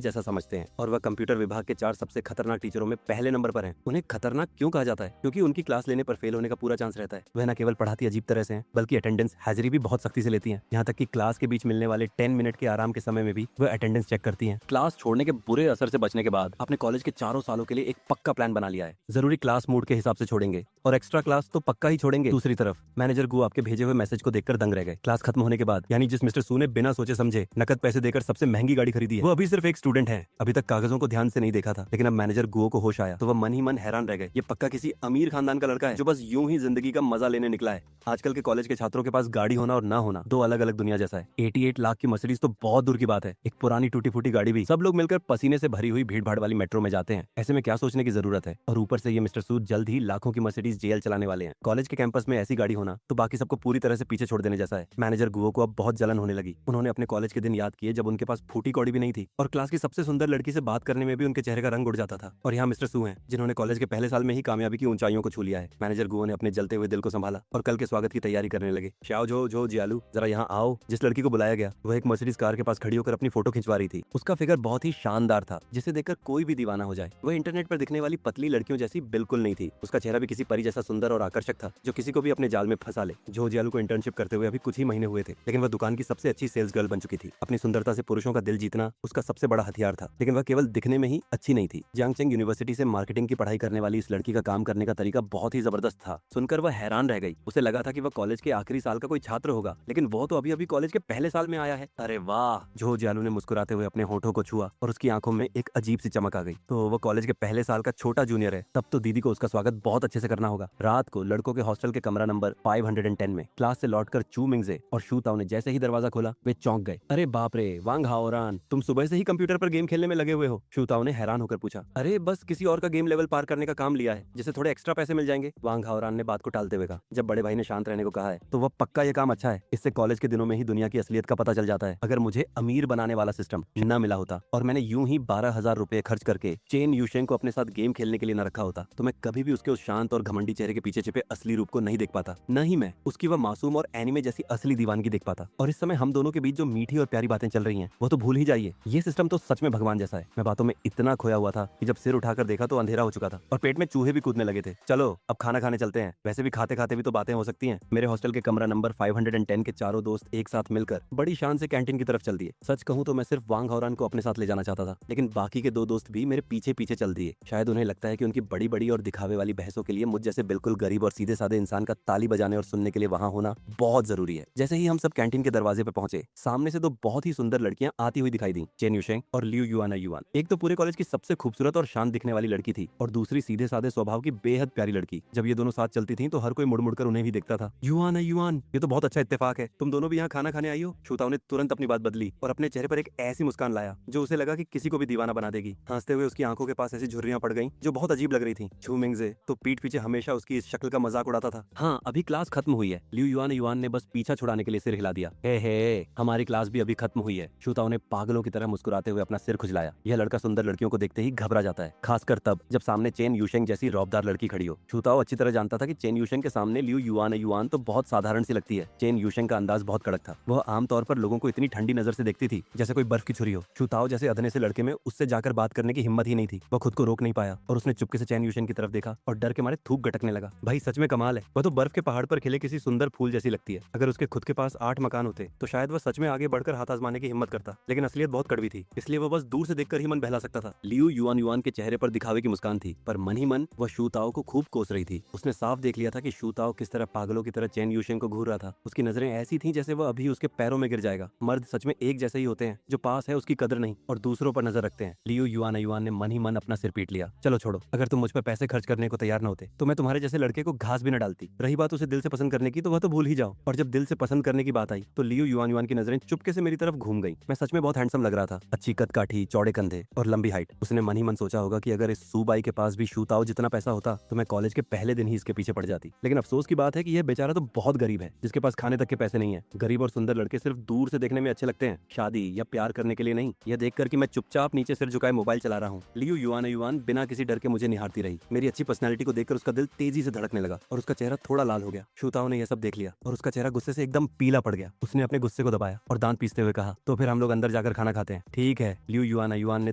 जैसा समझते हैं और वह कंप्यूटर विभाग के 4 सबसे खतरनाक टीचरों में पहले नंबर पर है। उन्हें खतरनाक क्यों कहा जाता है? क्योंकि उनकी क्लास लेने पर फेल होने का पूरा चांस रहता है। वह न केवल पढ़ाती अजीब तरह से है बल्कि अटेंडेंस हाजिरी भी बहुत सख्ती से लेती है। यहाँ तक कि क्लास के बीच मिलने वाले 10 मिनट के आराम के समय में भी वह अटेंडेंस चेक करती है। क्लास छोड़ने के बुरे असर से बचने के बाद अपने कॉलेज के 4 सालों के लिए एक पक्का प्लान बना लिया है। जरूरी क्लास मूड के हिसाब से छोड़ेंगे और एक्स्ट्रा क्लास तो पक्का ही छोड़ेंगे। दूसरी तरफ मैनेजर गु आपके भेजे हुए मैसेज को देखकर दंग रह गए। क्लास खत्म होने के बाद, यानी जिस मिस्टर सू ने बिना सोचे समझे नकद पैसे देकर सबसे महंगी गाड़ी खरीदी है, वो अभी सिर्फ एक स्टूडेंट है। अभी तक कागजों को ध्यान से नहीं देखा था, लेकिन अब मैनेजर गुओ को होश आया तो वह मन ही मन हैरान रह गए। ये पक्का किसी अमीर खानदान का लड़का है जो बस यूं ही जिंदगी का मजा लेने निकला है। आजकल के कॉलेज के छात्रों के पास गाड़ी गाड़ी होना और ना होना दो अलग अलग दुनिया जैसा है। 88 लाख की मर्सिडीज तो बहुत दूर की बात है, एक पुरानी टूटी फूटी गाड़ी भी। सब लोग मिलकर पसीने से भरी हुई भीड़ भाड़ वाली मेट्रो में जाते हैं, ऐसे में क्या सोचने की जरूरत है। और ऊपर से ये मिस्टर सूद जल्द ही लाखों की मर्सिडीज जेल चलाने वाले हैं। कॉलेज के कैंपस में ऐसी गाड़ी होना तो बाकी सबको पूरी तरह से पीछे छोड़ देने जैसा है। मैनेजर गुओ को अब बहुत जलन होने लगी। उन्होंने अपने कॉलेज के दिन याद किए जब उनके पास फूटी कौड़ी भी नहीं थी और क्लास की सबसे सुंदर लड़की से बात करने में भी उनके चेहरे का रंग उड़ जाता था। और यहाँ मिस्टर सू हैं जिन्होंने कॉलेज के पहले साल में ही कामयाबी की ऊंचाइयों को छू लिया है। मैनेजर गुओ ने अपने जलते हुए दिल को संभाला और कल के स्वागत की तैयारी करने लगे। श्याओ जो जो जियालू, जरा यहाँ आओ। जिस लड़की को बुलाया गया वह एक मर्सिडीज कार के पास खड़ी होकर अपनी फोटो खिंचवा रही थी। उसका फिगर बहुत ही शानदार था जिसे देखकर कोई भी दीवाना हो जाए। वह इंटरनेट पर दिखने वाली पतली लड़कियों जैसी बिल्कुल नहीं थी। उसका चेहरा भी किसी परी जैसा सुंदर और आकर्षक था जो किसी को भी अपने जाल में फंसा ले। जो जियालू को इंटर्नशिप करते हुए अभी कुछ ही महीने हुए थे, लेकिन वह दुकान की सबसे अच्छी सेल्स गर्ल बन चुकी थी। अपनी सुंदरता से पुरुषों का दिल जीतना उसका सबसे बड़ा हथियार था, लेकिन वह केवल दिखने में ही अच्छी नहीं थी। जियांगचेंग यूनिवर्सिटी से मार्केटिंग की पढ़ाई करने वाली इस लड़की का काम करने का तरीका बहुत ही जबरदस्त था। सुनकर वह हैरान रह गई। उसे लगा था कि वह कॉलेज के आखिरी साल का कोई छात्र होगा, लेकिन वो तो अभी अभी कॉलेज के पहले साल में आया है। अरे वाह! जो जियालू ने मुस्कुराते हुए अपने होठों को छुआ और उसकी आंखों में एक अजीब सी चमक आ गई। तो वो कॉलेज के पहले साल का छोटा जूनियर है, तब तो दीदी को उसका स्वागत बहुत अच्छे से करना होगा। रात को लड़कों के हॉस्टल के कमरा नंबर 510 में क्लास से लौटकर चू मिंगजे और शू ताओ ने जैसे ही दरवाजा खोला वे चौंक गए। अरे बाप रे, वांग हाओरान, तुम सुबह से ही कंप्यूटर पर गेम खेलने में लगे हुए हो? शू ताओ ने हैरान होकर पूछा। अरे बस किसी और का गेम लेवल पार करने का काम लिया है, जिससे थोड़े एक्स्ट्रा पैसे मिल जाएंगे, वांग हाओरान ने बात को टालते हुए कहा। जब बड़े भाई ने शांत रहने को कहा है तो वह पक्का ये काम अच्छा है। इससे कॉलेज के दिनों में ही दुनिया की असलियत का पता चल जाता है। अगर मुझे अमीर बनाने वाला सिस्टम न मिला होता और मैंने यूं ही 12,000 रुपए खर्च करके चेन यूशेंग को अपने साथ गेम खेलने के लिए न रखा होता तो मैं कभी भी उसके उस शांत और घमंडी चेहरे के पीछे छिपे असली रूप को नहीं देख पाता। न ही मैं उसकी वह मासूम और एनिमे जैसी असली दीवानगी देख पाता। और इस समय हम दोनों के बीच जो मीठी और प्यारी बातें चल रही हैं वो तो भूल ही जाइए। ये सिस्टम तो सच में भगवान जैसा है। मैं बातों में इतना खोया हुआ था कि जब सिर उठाकर देखा तो अंधेरा हो चुका था और पेट में चूहे भी कूदने लगे थे। चलो अब खाना खाने चलते हैं, वैसे भी खाते खाते भी तो बातें हो सकती हैं। मेरे हॉस्टल के कमरा नंबर 510 के चारों दोस्त एक साथ मिलकर बड़ी शान से कैंटीन की तरफ चल दिए। सच कहूं तो मैं सिर्फ वांग हाओरान को अपने साथ ले जाना चाहता था, लेकिन बाकी के दो दोस्त भी मेरे पीछे पीछे चल दिए। शायद उन्हें लगता है कि उनकी बड़ी बड़ी और दिखावे वाली बहसों के लिए मुझ जैसे बिल्कुल गरीब और सीधे साधे इंसान का ताली बजाने और सुनने के लिए वहां होना बहुत जरूरी है। जैसे ही हम सब कैंटीन के दरवाजे पे पहुंचे, सामने से दो बहुत ही सुंदर लड़कियां आती हुई दिखाई दी, चेन यूशेंग और लिu युआना युआन। एक तो पूरे कॉलेज की सबसे खूबसूरत और शांत दिखने वाली लड़की थी और दूसरी सीधे साधे स्वभाव की बेहद प्यारी लड़की। जब ये दोनों साथ चलती थी तो हर कोई मुड़ मुड़कर उन्हें भी देखता था। युआना युआन, ये तो बहुत अच्छा इत्तेफाक है, तुम दोनों भी यहाँ खाना खाने आई हो। शू ताओ ने तुरंत अपनी बात बदली और अपने चेहरे पर एक ऐसी मुस्कान लाया जो उसे लगा कि किसी को भी दीवाना बना देगी। हंसते हुए उसकी आंखों के पास ऐसी झुर्रियां पड़ गईं जो बहुत अजीब लग रही थी। चू मिंगजे तो पीठ पीछे हमेशा उसकी इस शक्ल का मजाक उड़ाता था। हाँ, अभी क्लास खत्म हुई है। लिu युआना युआन ने बस पीछा छुड़ाने के लिए सिर हिला दिया। हे हमारी क्लास भी अभी खत्म हुई है। शू ताओ ने पागलों की तरह मुस्कुराते हुए अपना सिर खुजलाया। यह लड़का सुंदर लड़कियों को देखते ही घबरा जाता है, खासकर तब जब सामने चेन यूशेंग जैसी रौबदार लड़की खड़ी हो। शू ताओ अच्छी तरह जानता था कि चेन यूशेंग के सामने लिu युआना युआन तो बहुत साधारण सी लगती है। चेन यूशेंग का अंदाज बहुत कड़क था। वह आमतौर पर लोगों को इतनी ठंडी नजर से देखती थी जैसे कोई बर्फ की छुरी हो। शू ताओ जैसे अधने से लड़के में उससे जाकर बात करने की हिम्मत ही नहीं थी। वह खुद को रोक नहीं पाया और उसने चुपके से चेन यूशेंग की तरफ देखा और डर के मारे थूक गटकने लगा। भाई सच में कमाल है, वह तो बर्फ के पहाड़ पर खिले किसी सुंदर फूल जैसी लगती है। अगर उसके खुद के पास 8 मकान होते तो शायद वह सच में आगे बढ़कर हाथ आजमाने की हिम्मत करता, लेकिन असलियत बहुत कड़वी थी, इसलिए वह बस दूर से देखकर ही मन बहला सकता था। लिu युआन युआन के चेहरे पर दिखावे की मुस्कान थी, पर मन ही मन वह शू ताओ को खूब कोस रही थी। उसने साफ देख लिया था कि शू ताओ किस तरह पागलों की तरह चेन यूशेंग को घूर रहा था। उसकी नजरें ऐसी थीं जैसे वह अभी उसके पैरों में गिर जाएगा। मर्द सच में एक जैसे ही होते हैं, जो पास है उसकी कदर नहीं और दूसरों पर नजर रखते हैं। लिu युआना युआन ने मन ही मन अपना सिर पीट लिया। चलो छोड़ो, अगर तुम मुझ पर पैसे खर्च करने को तैयार न होते तो मैं तुम्हारे जैसे लड़के को घास भी न डालती। रही बात उसे दिल से पसंद करने की तो वह तो भूल ही जाओ। और जब दिल से पसंद करने की बात आई तो लिu युआन युआन की नजरें चुपके से मेरी तरफ घूम गई। मैं सच में बहुत हैंडसम लग रहा था, अच्छी कद काठी, चौड़े कंधे और लंबी हाइट। उसने मन ही मन सोचा होगा कि अगर इस सूबाई के पास भी शू ताओ जितना पैसा होता तो मैं कॉलेज के पहले दिन ही इसके पीछे पड़ जाती। लेकिन अफसोस की बात है कि यह बेचारा तो बहुत गरीब है, जिसके पास खाने तक के पैसे नहीं है। गरीब और सुंदर लड़के सिर्फ दूर से देखने में अच्छे लगते हैं, शादी या प्यार करने के लिए नहीं। यह देखकर कि मैं चुपचाप नीचे सिर झुकाए मोबाइल चला रहा हूँ, लिu युआना युआन बिना किसी डर के मुझे निहारती रही। मेरी अच्छी पर्सनैलिटी को देखकर उसका दिल तेजी से धड़कने लगा और उसका चेहरा थोड़ा लाल हो गया। शू ताओ ने यह सब देख लिया और उसका चेहरा गुस्से से एकदम पीला पड़ गया। उसने अपने गुस्से को दबाया और दांत पीसते हुए कहा, तो फिर हम लोग अंदर जाकर खाना खाते हैं, ठीक है? लिu युआना युआन ने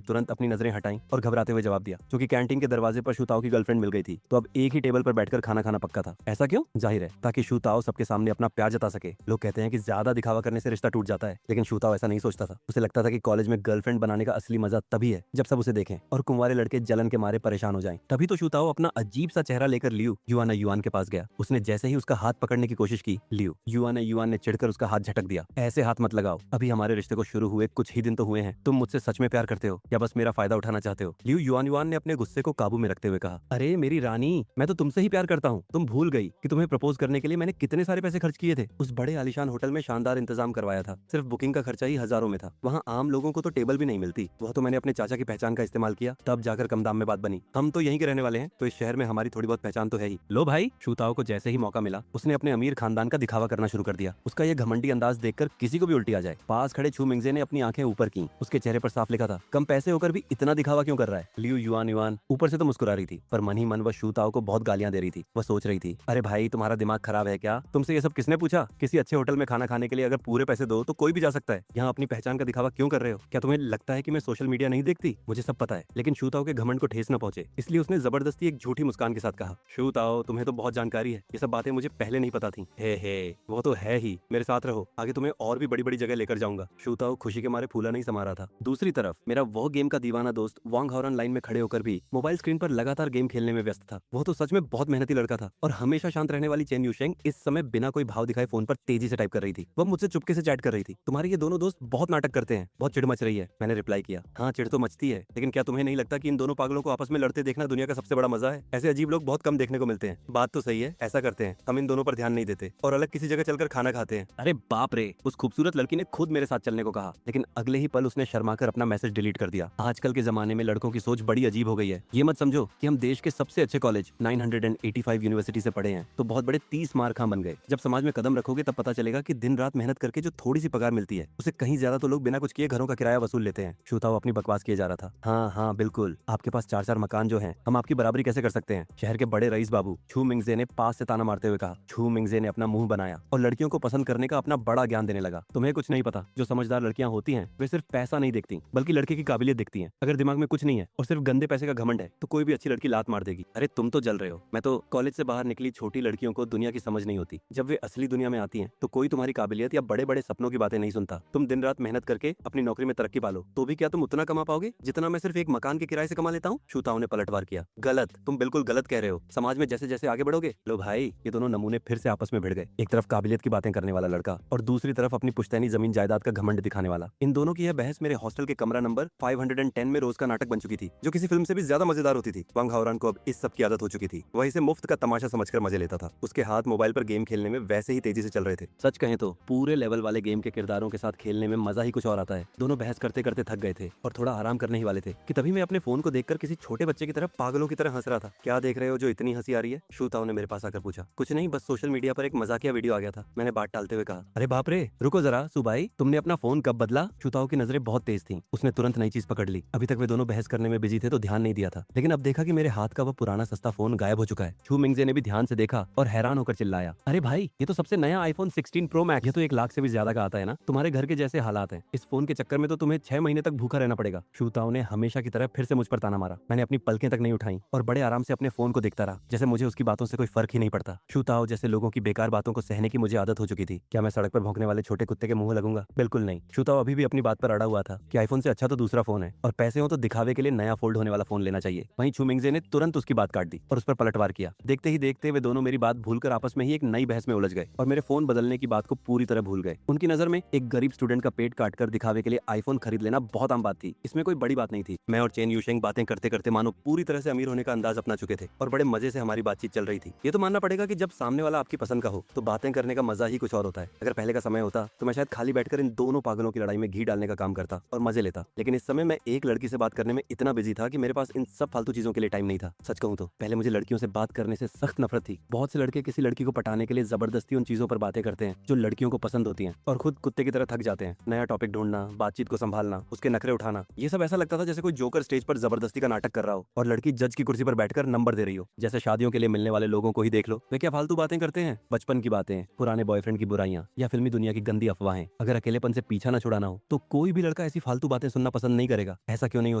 तुरंत अपनी नजरें हटाई और घबराते हुए जवाब दिया। क्योंकि कैंटीन के दरवाजे पर शू ताओ की गर्लफ्रेंड मिल गई थी तो अब एक ही टेबल पर बैठकर खाना खाना पक्का था। ऐसा क्यों? जाहिर है ताकि शू ताओ सबके सामने अपना प्यार जता सके। लोग कहते हैं कि ज्यादा दिखावा करने से रिश्ता टूट जाता है, लेकिन शू ताओ ऐसा नहीं सोचता था। उसे लगता था कि कॉलेज में गर्लफ्रेंड बनाने का असली मजा तभी है जब सब उसे देखें और कुंवारे लड़के जलन के मारे परेशान हो जाएं। तभी तो शू ताओ अपना अजीब सा चेहरा लेकर लिu युआना युआन के पास गया। उसने जैसे ही उसका हाथ पकड़ने की कोशिश की, लिu युआना युआन ने चिढ़कर उसका हाथ झटक दिया। ऐसे हाथ मत लगाओ, अभी हमारे रिश्ते को शुरू हुए कुछ ही दिन तो हुए हैं। तुम मुझसे सच में प्यार करते हो या बस मेरा फायदा उठाना चाहते हो? लिu युआन युआन ने अपने गुस्से को काबू में रखते हुए कहा, अरे मेरी रानी, मैं तो तुमसे ही प्यार करता हूँ। तुम भूल गई कि तुम्हें प्रपोज करने के लिए मैंने कितने सारे पैसे खर्च किए लिए थे। उस बड़े आलीशान होटल में शानदार इंतजाम करवाया था, सिर्फ बुकिंग का खर्चा ही हजारों में था। वहाँ आम लोगों को तो टेबल भी नहीं मिलती। वह तो मैंने अपने चाचा की पहचान का इस्तेमाल किया, तब जाकर कम दाम में बात बनी। हम तो यहीं के रहने वाले हैं, तो इस शहर में हमारी थोड़ी बहुत पहचान तो है ही। लो भाई, शूताओ को जैसे ही मौका मिला उसने अपने अमीर खानदान का दिखावा करना शुरू कर दिया। उसका ये घमंडी अंदाज देखकर किसी को भी उल्टी आ जाए। पास खड़े छू मिंगजे ने अपनी आंखें ऊपर की। उसके चेहरे पर साफ लिखा था, कम पैसे होकर भी इतना दिखावा क्यों कर रहा है। लियू युआन युआन ऊपर से तो मुस्कुरा रही थी, पर मन ही मन वह शूताओ को बहुत गालियां दे रही थी। वह सोच रही थी, अरे भाई तुम्हारा दिमाग खराब है क्या? तुमसे ये सब किसने पूछा? किसी अच्छे होटल में खाना खाने के लिए अगर पूरे पैसे दो तो कोई भी जा सकता है। यहाँ अपनी पहचान का दिखावा क्यों कर रहे हो? क्या तुम्हें लगता है कि मैं सोशल मीडिया नहीं देखती? मुझे सब पता है। लेकिन शूताओ के घमंड को ठेस न पहुंचे, इसलिए उसने जबरदस्ती एक झूठी मुस्कान के साथ कहा, शूताओ तुम्हें तो बहुत जानकारी है, ये सब बातें मुझे पहले नहीं पता थी। हे वो तो है ही, मेरे साथ रहो, आगे तुम्हें और भी बड़ी बड़ी जगह लेकर जाऊंगा। शूताओ खुशी के मारे फूला नहीं समा रहा था। दूसरी तरफ मेरा वो गेम का दीवाना दोस्त वांग हॉरन लाइन में खड़े होकर भी मोबाइल स्क्रीन पर लगातार गेम खेलने में व्यस्त था। वो तो सच में बहुत मेहनती लड़का था। और हमेशा शांत रहने वाली चेन यूशेंग इस समय बिना कोई भाव दिखाए फोन पर तेजी से टाइप कर रही थी। वह मुझसे चुपके से चैट कर रही थी, तुम्हारे ये दोनों दोस्त बहुत नाटक करते हैं, बहुत चिढ़ मच रही है। मैंने रिप्लाई किया, हाँ चिढ़ तो मचती है, लेकिन क्या तुम्हें नहीं लगता कि इन दोनों पागलों को आपस में लड़ते देखना दुनिया का सबसे बड़ा मजा है? ऐसे अजीब लोग बहुत कम देखने को मिलते हैं। बात तो सही है, ऐसा करते हैं, हम इन दोनों पर ध्यान नहीं देते और अलग किसी जगह चलकर खाना खाते हैं। अरे बाप रे, उस खूबसूरत लड़की ने खुद मेरे साथ चलने को कहा, लेकिन अगले ही पल उसने शर्माकर अपना मैसेज डिलीट कर दिया। आजकल के जमाने में लड़कों की सोच बड़ी अजीब हो गई है। ये मत समझो कि हम देश के सबसे अच्छे कॉलेज 985 यूनिवर्सिटी से पढ़े हैं तो बहुत बड़े 30 मार खां बन गए। जब समाज में कदम रखोगे तब पता चलेगा कि दिन रात मेहनत करके जो थोड़ी सी पगार मिलती है उसे कहीं ज्यादा तो लोग बिना कुछ किए घरों का किराया वसूल लेते हैं। शूताओ अपनी बकवास किए जा रहा था। हाँ बिल्कुल, आपके पास 4-4 मकान जो हैं, हम आपकी बराबरी कैसे कर सकते हैं? शहर के बड़े रईस बाबू छू मिंगजे ने पास से ताना मारते हुए कहा। छू मिंगजे ने अपना मुंह बनाया और लड़कियों को पसंद करने का अपना बड़ा ज्ञान देने लगा। तुम्हें कुछ नहीं पता, जो समझदार लड़कियां होती हैं वे सिर्फ पैसा नहीं देखती बल्कि लड़के की काबिलियत देखती हैं। अगर दिमाग में कुछ नहीं है और सिर्फ गंदे पैसे का घमंड है तो कोई भी अच्छी लड़की लात मार देगी। अरे तुम तो जल रहे हो, मैं तो कॉलेज से बाहर निकली छोटी लड़कियों को दुनिया की समझ नहीं होती। जब वे असली दुनिया में आती हैं तो कोई तुम्हारी काबिलियत या बड़े बड़े सपनों की बातें नहीं सुनता। तुम दिन रात मेहनत करके अपनी नौकरी में तरक्की पालो तो भी क्या तुम उतना कमा पाओगे जितना मैं सिर्फ एक मकान के किराए से कमा लेता हूँ? शूताओं ने पलटवार किया। गलत, तुम बिल्कुल गलत कह रहे हो। समाज में जैसे जैसे आगे बढ़ोगे, लो भाई ये दोनों नमूने फिर से आपस में भिड़ गए। एक तरफ काबिलियत की बातें करने वाला लड़का और दूसरी तरफ अपनी पुश्तैनी जमीन जायदाद का घमंड दिखाने वाला। इन दोनों की यह बहस मेरे हॉस्टल के कमरा नंबर 510 में रोज का नाटक बन चुकी थी, जो किसी फिल्म से भी ज्यादा मजेदार होती थी। वांग हाओरान को अब इस सब की आदत हो चुकी थी। वह इसे मुफ्त का तमाशा समझकर मजे लेता था। उसके हाथ मोबाइल पर गेम खेलने में वैसे ही तेजी से चल रहे थे। सच कहें तो पूरे लेवल वाले गेम के किरदारों के साथ खेलने में मजा ही कुछ और आता है। दोनों बहस करते करते थक गए थे और थोड़ा आराम करने ही वाले थे कि तभी मैं अपने फोन को देखकर किसी छोटे बच्चे की तरह पागलों की तरह हंस रहा था। क्या देख रहे हो जो इतनी हंसी आ रही है? शूताओं ने मेरे पास आकर पूछा। कुछ नहीं, बस सोशल मीडिया पर एक मजाकिया वीडियो आ गया था। मैंने बात टालते हुए कहा। अरे बाप रे, रुको जरा सुबाई, तुमने अपना फोन कब बदला? शूताओं की नजरें बहुत तेज थीं। उसने तुरंत नई चीज पकड़ ली। अभी तक वे दोनों बहस करने में बिजी थे तो ध्यान नहीं दिया था, लेकिन अब देखा कि मेरे हाथ का वह पुराना सस्ता फोन गायब हो चुका है। छू मिंगजे ने भी ध्यान से देखा और हैरान होकर चिल्लाया, अरे भाई ये तो सबसे नया आईफोन 16 प्रो मैक्स, ये तो 1 लाख से भी ज्यादा का आता है ना। तुम्हारे घर के जैसे हालात हैं, इस फोन के चक्कर में तो तुम्हें 6 महीने तक भूखा रहना पड़ेगा। शूताओं ने हमेशा की तरह फिर से मुझ पर ताना मारा। मैंने अपनी पलकें तक नहीं उठाई और बड़े आराम से अपने फोन को देखता रहा, जैसे मुझे उसकी बातों से कोई फर्क ही नहीं पड़ता। शूताओ जैसे लोगों की बेकार बातों को सहने की मुझे आदत हो चुकी थी। क्या मैं सड़क पर भौंकने वाले छोटे कुत्ते के मुंह लगूंगा? बिल्कुल नहीं। शूताओ अभी भी अपनी बात पर अड़ा हुआ था कि आईफोन से अच्छा तो दूसरा फोन है और पैसे हो तो दिखावे के लिए नया फोल्ड होने वाला फोन लेना चाहिए। वहीं छू मिंगजे ने तुरंत उसकी बात काट दी और उस पर पलटवार किया। देखते ही देखते वे दोनों मेरी बात भूलकर आपस में ही एक नई बहस में उलझ गए और मेरे फोन बदलने की बात को पूरी तरह भूल गए। उनकी नजर में एक गरीब स्टूडेंट का पेट काटकर दिखावे के लिए आईफोन खरीद लेना बहुत आम बात थी। इसमें कोई बड़ी बात नहीं थी। मैं और चेन यूशेंग बातें करते करते मानो पूरी तरह से अमीर होने का अंदाज अपना चुके थे और बड़े मजे से हमारी बातचीत चल रही थी। ये तो मानना पड़ेगा कि जब सामने वाला आपकी पसंद का हो तो बातें करने का मजा ही कुछ और होता है। अगर पहले का समय होता तो मैं शायद खाली बैठकर इन दोनों पागलों की लड़ाई में घी डालने का काम करता और मजे लेता, लेकिन इस समय मैं एक लड़की से बात करने में इतना बिजी था कि मेरे पास इन सब फालतू चीजों के लिए टाइम नहीं था। सच कहूं तो पहले मुझे लड़कियों से बात करने से सख्त नफरत थी। बहुत से लड़के किसी लड़की को पटाने के लिए जबरदस्ती उन चीजों पर बातें करते हैं जो लड़कियों को पसंद होती हैं और खुद कुत्ते की तरह थक जाते हैं। नया टॉपिक ढूंढना, बातचीत को संभालना, उसके नखरे उठाना, ये सब ऐसा लगता था जैसे कोई जोकर स्टेज पर जबरदस्ती का नाटक कर रहा हो और लड़की जज की कुर्सी पर बैठकर नंबर दे रही हो। जैसे शादियों के लिए मिलने वाले लोगों को ही देख लो, वे क्या फालतू बातें करते हैं, बचपन की बातें, पुराने बॉयफ्रेंड की बुराइयां या फिल्मी दुनिया की गंदी अफवाहें। अगर अकेलेपन से पीछा न छुड़ाना हो तो कोई भी लड़का ऐसी फालतू बातें सुनना पसंद नहीं करेगा। ऐसा क्यों नहीं हो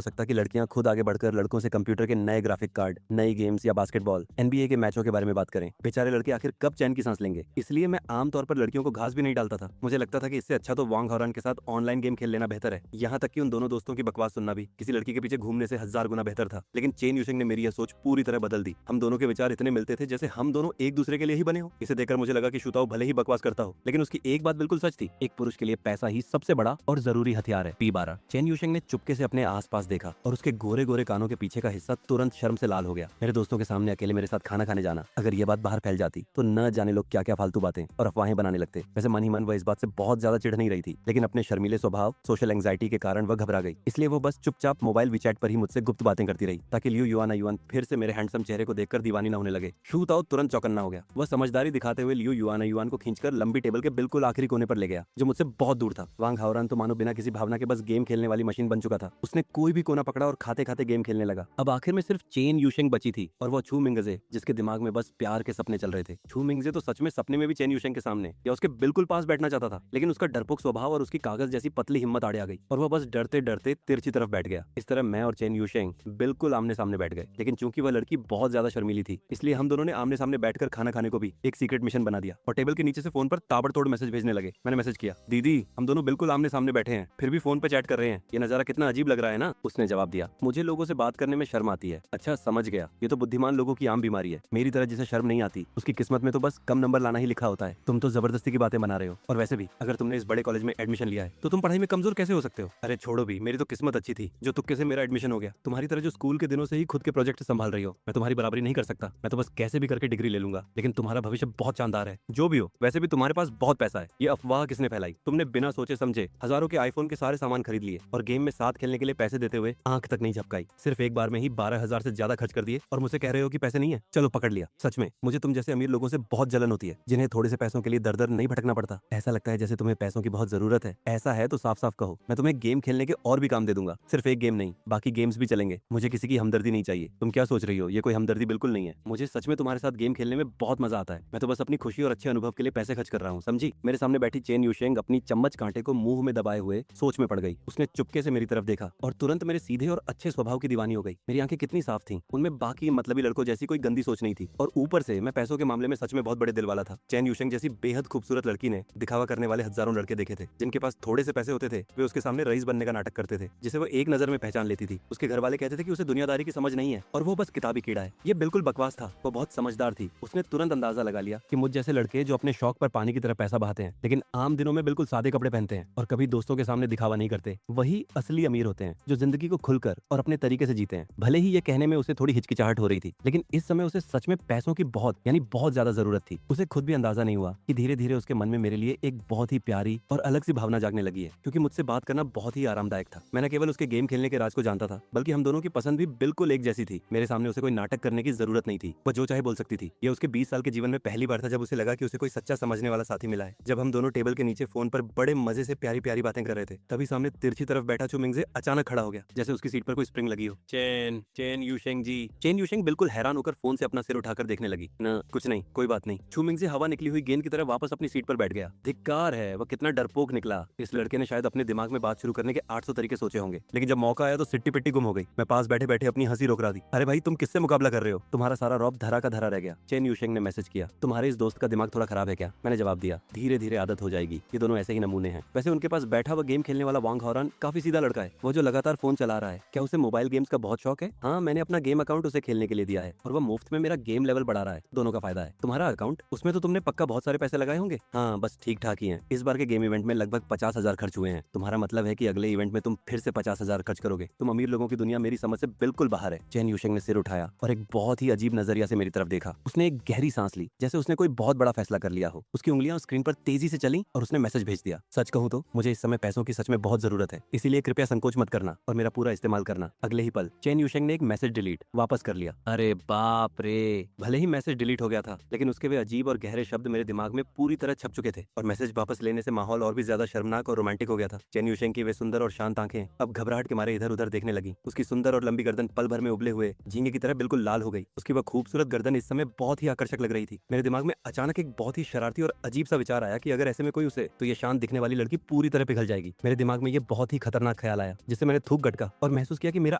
सकता कि लड़कियां खुद आगे बढ़कर लड़कों से कंप्यूटर के नए ग्राफिक कार्ड, नई गेम्स या बास्केटबॉल, NBA के मैचों के बारे में बात करें? बेचारे लड़के आखिर कब चैन की सांस लेंगे? इसलिए मैं आमतौर पर लड़कियों को घास भी नहीं डालता था। मुझे लगता था कि इससे अच्छा तो वांग हॉरन के साथ ऑनलाइन गेम खेल लेना बेहतर है। यहाँ तक कि उन दोनों दोस्तों की बकवास सुनना भी किसी लड़की के पीछे घूमने से 1000 गुना बेहतर था। लेकिन चेन यूशिंग ने मेरी यह सोच पूरी तरह बदल दी। हम दोनों के विचार इतने मिलते थे जैसे हम दोनों एक दूसरे के लिए ही बने हो। इसे देखकर मुझे लगा कि शूताओ भले ही बकवास करता हो, लेकिन उसकी एक बात बिल्कुल सच थी, एक पुरुष के लिए पैसा ही सबसे बड़ा और जरूरी हथियार है। P12। चेन यूशिंग ने चुपके से अपने आसपास देखा और उसके गोरे गोरे कानों के पीछे का हिस्सा तुरंत शर्म से लाल हो गया। मेरे दोस्तों के सामने अकेले मेरे साथ खाना खाने जाना, अगर ये बात बाहर फैल जाती तो न जाने लोग क्या क्या फालतू बातें और अफवाहें बनाने लगते। वैसे मन ही मन वह इस बात से बहुत ज्यादा चिढ़ नहीं रही थी, लेकिन अपने शर्मीले स्वभाव, सोशल एंग्जाइटी के कारण वह घबरा गई। इसलिए वो बस चुपचाप मोबाइल विचैट पर ही मुझसे गुप्त बातें करती रही, ताकि लियो युआन युआन फिर से मेरे हैंडसम चेहरे को देखकर दीवानी न होने लगे। शू ताओ तुरंत चौकन्ना हो गया। वह समझदारी दिखाते हुए लियो युआन युआन को खींचकर लंबी टेबल के बिल्कुल आखिरी कोने पर ले गया, जो मुझसे बहुत दूर था। वांग हाओरान तो मानो बिना किसी भावना के बस गेम खेलने वाली मशीन बन चुका था। उसने कोई भी कोना पकड़ा और खाते खाते गेम खेलने लगा। अब आखिर में सिर्फ चेन यूशेंग बची थी और वो छू मिंगजे, जिसके दिमाग में बस प्यार के सपने चल रहे थे। छू मिंगजे तो सच में सपने में भी चेन यूशेंग के सामने या उसके बिल्कुल पास बैठना चाहता था, लेकिन उसका डरपोक स्वभाव और उसकी कागज जैसी पतली हिम्मत आड़े आ गई और वह बस डरते डरते तिरछी तरफ बैठ गया। इस तरह मैं और चेन यूशेंग बिल्कुल आमने सामने बैठ गए, लेकिन चूंकि वह लड़की बहुत ज्यादा शर्मीली थी, इसलिए हम दोनों ने आमने सामने बैठकर खाना खाने को भी एक सीक्रेट मिशन बना दिया और टेबल के नीचे से फोन पर ताबड़तोड़ मैसेज भेजने लगे। मैंने मैसेज किया, दीदी हम दोनों बिल्कुल आमने सामने बैठे हैं, फिर भी फोन पे चैट कर रहे हैं, ये नजारा कितना अजीब लग रहा है ना। उसने जवाब दिया, मुझे लोगों से बात करने में शर्म आती है। अच्छा समझ गया, ये तो बुद्धिमान लोगों की आम बीमारी है। मेरी तरह जिसे शर्म नहीं आती, उसकी किस्मत में तो बस कम नंबर लाना ही लिखा होता है। तुम तो जबरदस्ती की बातें बना रहे हो, और वैसे भी अगर तुमने इस बड़े कॉलेज में एडमिशन लिया है तो तुम पढ़ाई में कमजोर कैसे हो सकते हो। अरे छोड़ो भी, मेरी तो किस्मत अच्छी थी जो तुक्के से मेरा एडमिशन हो गया। तुम्हारी तरह जो स्कूल के दिनों से ही खुद के प्रोजेक्ट संभाल रही हो, मैं तुम्हारी बराबरी नहीं कर सकता। मैं तो बस कैसे भी करके डिग्री ले लूंगा, लेकिन तुम्हारा भविष्य बहुत शानदार है। जो भी हो, वैसे भी तुम्हारे पास बहुत पैसा है। ये अफवाह किसने फैलाई? तुमने बिना सोचे समझे हजारों के आईफोन के सारे सामान खरीद लिए और गेम में साथ खेलने के लिए पैसे देते हुए आंख तक नहीं झपकाई। सिर्फ एक बार में ही 12,000 से ज्यादा खर्च कर दिए और मुझे कह रहे हो कि पैसे नहीं है। चलो पकड़ लिया। सच में मुझे तुम जैसे अमीर लोगों से बहुत जलन होती है, जिन्हें थोड़े से पैसों के लिए दर दर नहीं भटकना पड़ता। ऐसा लगता है जैसे तुम्हें पैसों की बहुत जरूरत है। ऐसा है तो साफ साफ कहो, मैं तुम्हें गेम खेलने के और भी काम दे दूंगा। सिर्फ एक गेम नहीं, बाकी गेम्स भी चलेंगे। मुझे किसी की हमदर्दी नहीं चाहिए। तुम क्या सोच रही हो? ये कोई हमदर्दी बिल्कुल नहीं है। मुझे सच में तुम्हारे साथ गेम खेलने में बहुत मजा आता है। मैं तो बस अपनी खुशी और अच्छे अनुभव के लिए पैसे खर्च कर रहा हूँ, समझी? मेरे सामने बैठी चेन यूशेंग अपनी चम्मच कांटे को मुंह में दबाए हुए सोच में पड़ गई। उसने चुपके से मेरी तरफ देखा और तुरंत मेरे सीधे और अच्छे स्वभाव की दीवानी हो गई। मेरी आंखें कितनी साफ थीं, उनमें बाकी मतलबी लड़कों जैसी कोई गंदी सोच नहीं थी, और ऊपर से मैं पैसों के मामले में सच में बहुत बड़े दिल वाला था। चेन यूशेंग जैसी बेहद खूबसूरत लड़की ने दिखावा करने वाले हजारों लड़के देखे थे, जिनके पास थोड़े से पैसे होते थे। वे उसके सामने रईस बनने का नाटक करते थे, जिसे वो एक नजर में पहचान लेती थी। उसके घर वाले कहते थे कि उसे दुनियादारी की समझ नहीं है और वो बस किताबी कीड़ा है। ये बिल्कुल बकवास था। वो बहुत समझदार थी। उसने तुरंत अंदाजा लगा लिया कि मुझ जैसे लड़के जो अपने शौक पर पानी की तरह पैसा बहाते हैं, लेकिन आम दिनों में बिल्कुल सादे कपड़े पहनते हैं और कभी दोस्तों के सामने दिखावा नहीं करते, वही असली अमीर होते हैं, जो जिंदगी को खुलकर और अपने तरीके से जीते हैं। भले ही ये कहने में उसे थोड़ी हिचकिचाहट हो रही थी, लेकिन इस समय उसे सच में पैसों की बहुत यानी बहुत ज्यादा जरूरत थी। उसे खुद भी अंदाजा नहीं हुआ कि धीरे धीरे उसके मन में मेरे लिए एक बहुत ही प्यारी और अलग सी भावना जागने लगी है, क्योंकि मुझसे बात करना बहुत ही आरामदायक था। मैं न केवल उसके गेम खेलने के राज को जानता था, बल्कि हम दोनों की पसंद भी बिल्कुल एक जैसी थी। मेरे सामने उसे कोई नाटक करने की जरूरत नहीं थी। वह जो चाहे बोल सकती थी। ये उसके 20 साल के जीवन में पहली बार था जब उसे लगा कि उसे कोई सच्चा समझने वाला साथी मिला है। जब हम दोनों टेबल के नीचे फोन पर बड़े मजे से प्यारी प्यारी बातें कर रहे थे, तभी सामने तिरछी तरफ बैठा चू मिंगजे अचानक खड़ा हो गया, जैसे उसकी सीट पर कोई स्प्रिंग लगी हो। चेन चेन यूशेंग जी। चेन यूशेंग बिल्कुल हैरान होकर फोन से अपना सिर उठाकर देखने लगी। न कुछ नहीं, कोई बात नहीं। चू मिंगजे हवा निकली हुई गेंद की तरह वापस अपनी सीट पर बैठ गया। धिक्कार है, वह कितना डरपोक निकला। इस लड़के ने शायद अपने दिमाग में बात शुरू करने के 800 तरीके सोचे होंगे, लेकिन जब मौका आया तो सिट्टी पिट्टी गुम हो गई। मैं पास बैठे बैठे अपनी हंसी रोक रहा थी। अरे भाई तुम किससे मुकाबला कर रहे हो? तुम्हारा सारा रौब धरा का धरा रह गया। चेन यूशेंग ने मैसेज किया, तुम्हारे इस दोस्त का दिमाग थोड़ा खराब है क्या? मैंने जवाब दिया, धीरे धीरे आदत हो जाएगी। ये दोनों ऐसे ही नमूने हैं। वैसे उनके पास बैठा हुआ गेम खेलने वाला वांग हाओरान काफी सीधा लड़का है। वो जो लगातार फोन चला रहा है, क्या उसे मोबाइल गेम्स का बहुत शौक है? हाँ, मैंने अपना गेम अकाउंट उसे खेलने के लिए दिया है और वो मुफ्त में मेरा गेम लेवल बढ़ा रहा है। दोनों का फायदा है। तुम्हारा अकाउंट, उसमें तो तुमने पक्का बहुत सारे पैसे लगाए होंगे। हाँ, बस ठीक ठाक ही है। इस बार के गेम इवेंट में लगभग 50,000 खर्च हुए हैं। तुम्हारा मतलब है कि अगले इवेंट में तुम फिर से 50,000 खर्च करोगे? तुम अमीर लोगों की दुनिया मेरी समझ से बिल्कुल बाहर है। चेन यूशेंग ने सिर उठाया और एक बहुत ही अजीब नजरिया से मेरी तरफ देखा। उसने एक गहरी सांस ली, जैसे उसने कोई बहुत बड़ा फैसला कर लिया हो। उसकी उंगलियां स्क्रीन पर तेजी से चली और उसने मैसेज भेज दिया, सच कहूं तो मुझे इस समय पैसों की सच में बहुत जरूरत है, इसीलिए कृपया संकोच मत करना और मेरा पूरा इस्तेमाल करना। अगले ही पल चेन यूशेंग ने एक मैसेज डिलीट वापस कर लिया। अरे बाप रे! भले ही मैसेज डिलीट हो गया था, लेकिन उसके वे अजीब और गहरे शब्द मेरे दिमाग में पूरी तरह छप चुके थे और मैसेज वापस लेने से माहौल और भी ज्यादा शर्मनाक और रोमांटिक हो गया था। चेन यूशेंग की वे सुंदर और शांत आंखें अब घबराहट के मारे इधर उधर देखने लगी। उसकी सुंदर और लंबी गर्दन पल भर में उबले हुए झींगे की तरह बिल्कुल लाल हो गई। उसकी वह खूबसूरत गर्दन इस समय बहुत ही आकर्षक लग रही थी। मेरे दिमाग में अचानक एक बहुत ही शरारती और अजीब सा विचार आया कि अगर ऐसे में कोई उसे, तो ये शांत दिखने वाली लड़की पूरी तरह पिघल जाएगी। मेरे दिमाग में ये बहुत ही खतरनाक ख्याल आया, जिससे मैंने थूक गटका और महसूस किया कि मेरा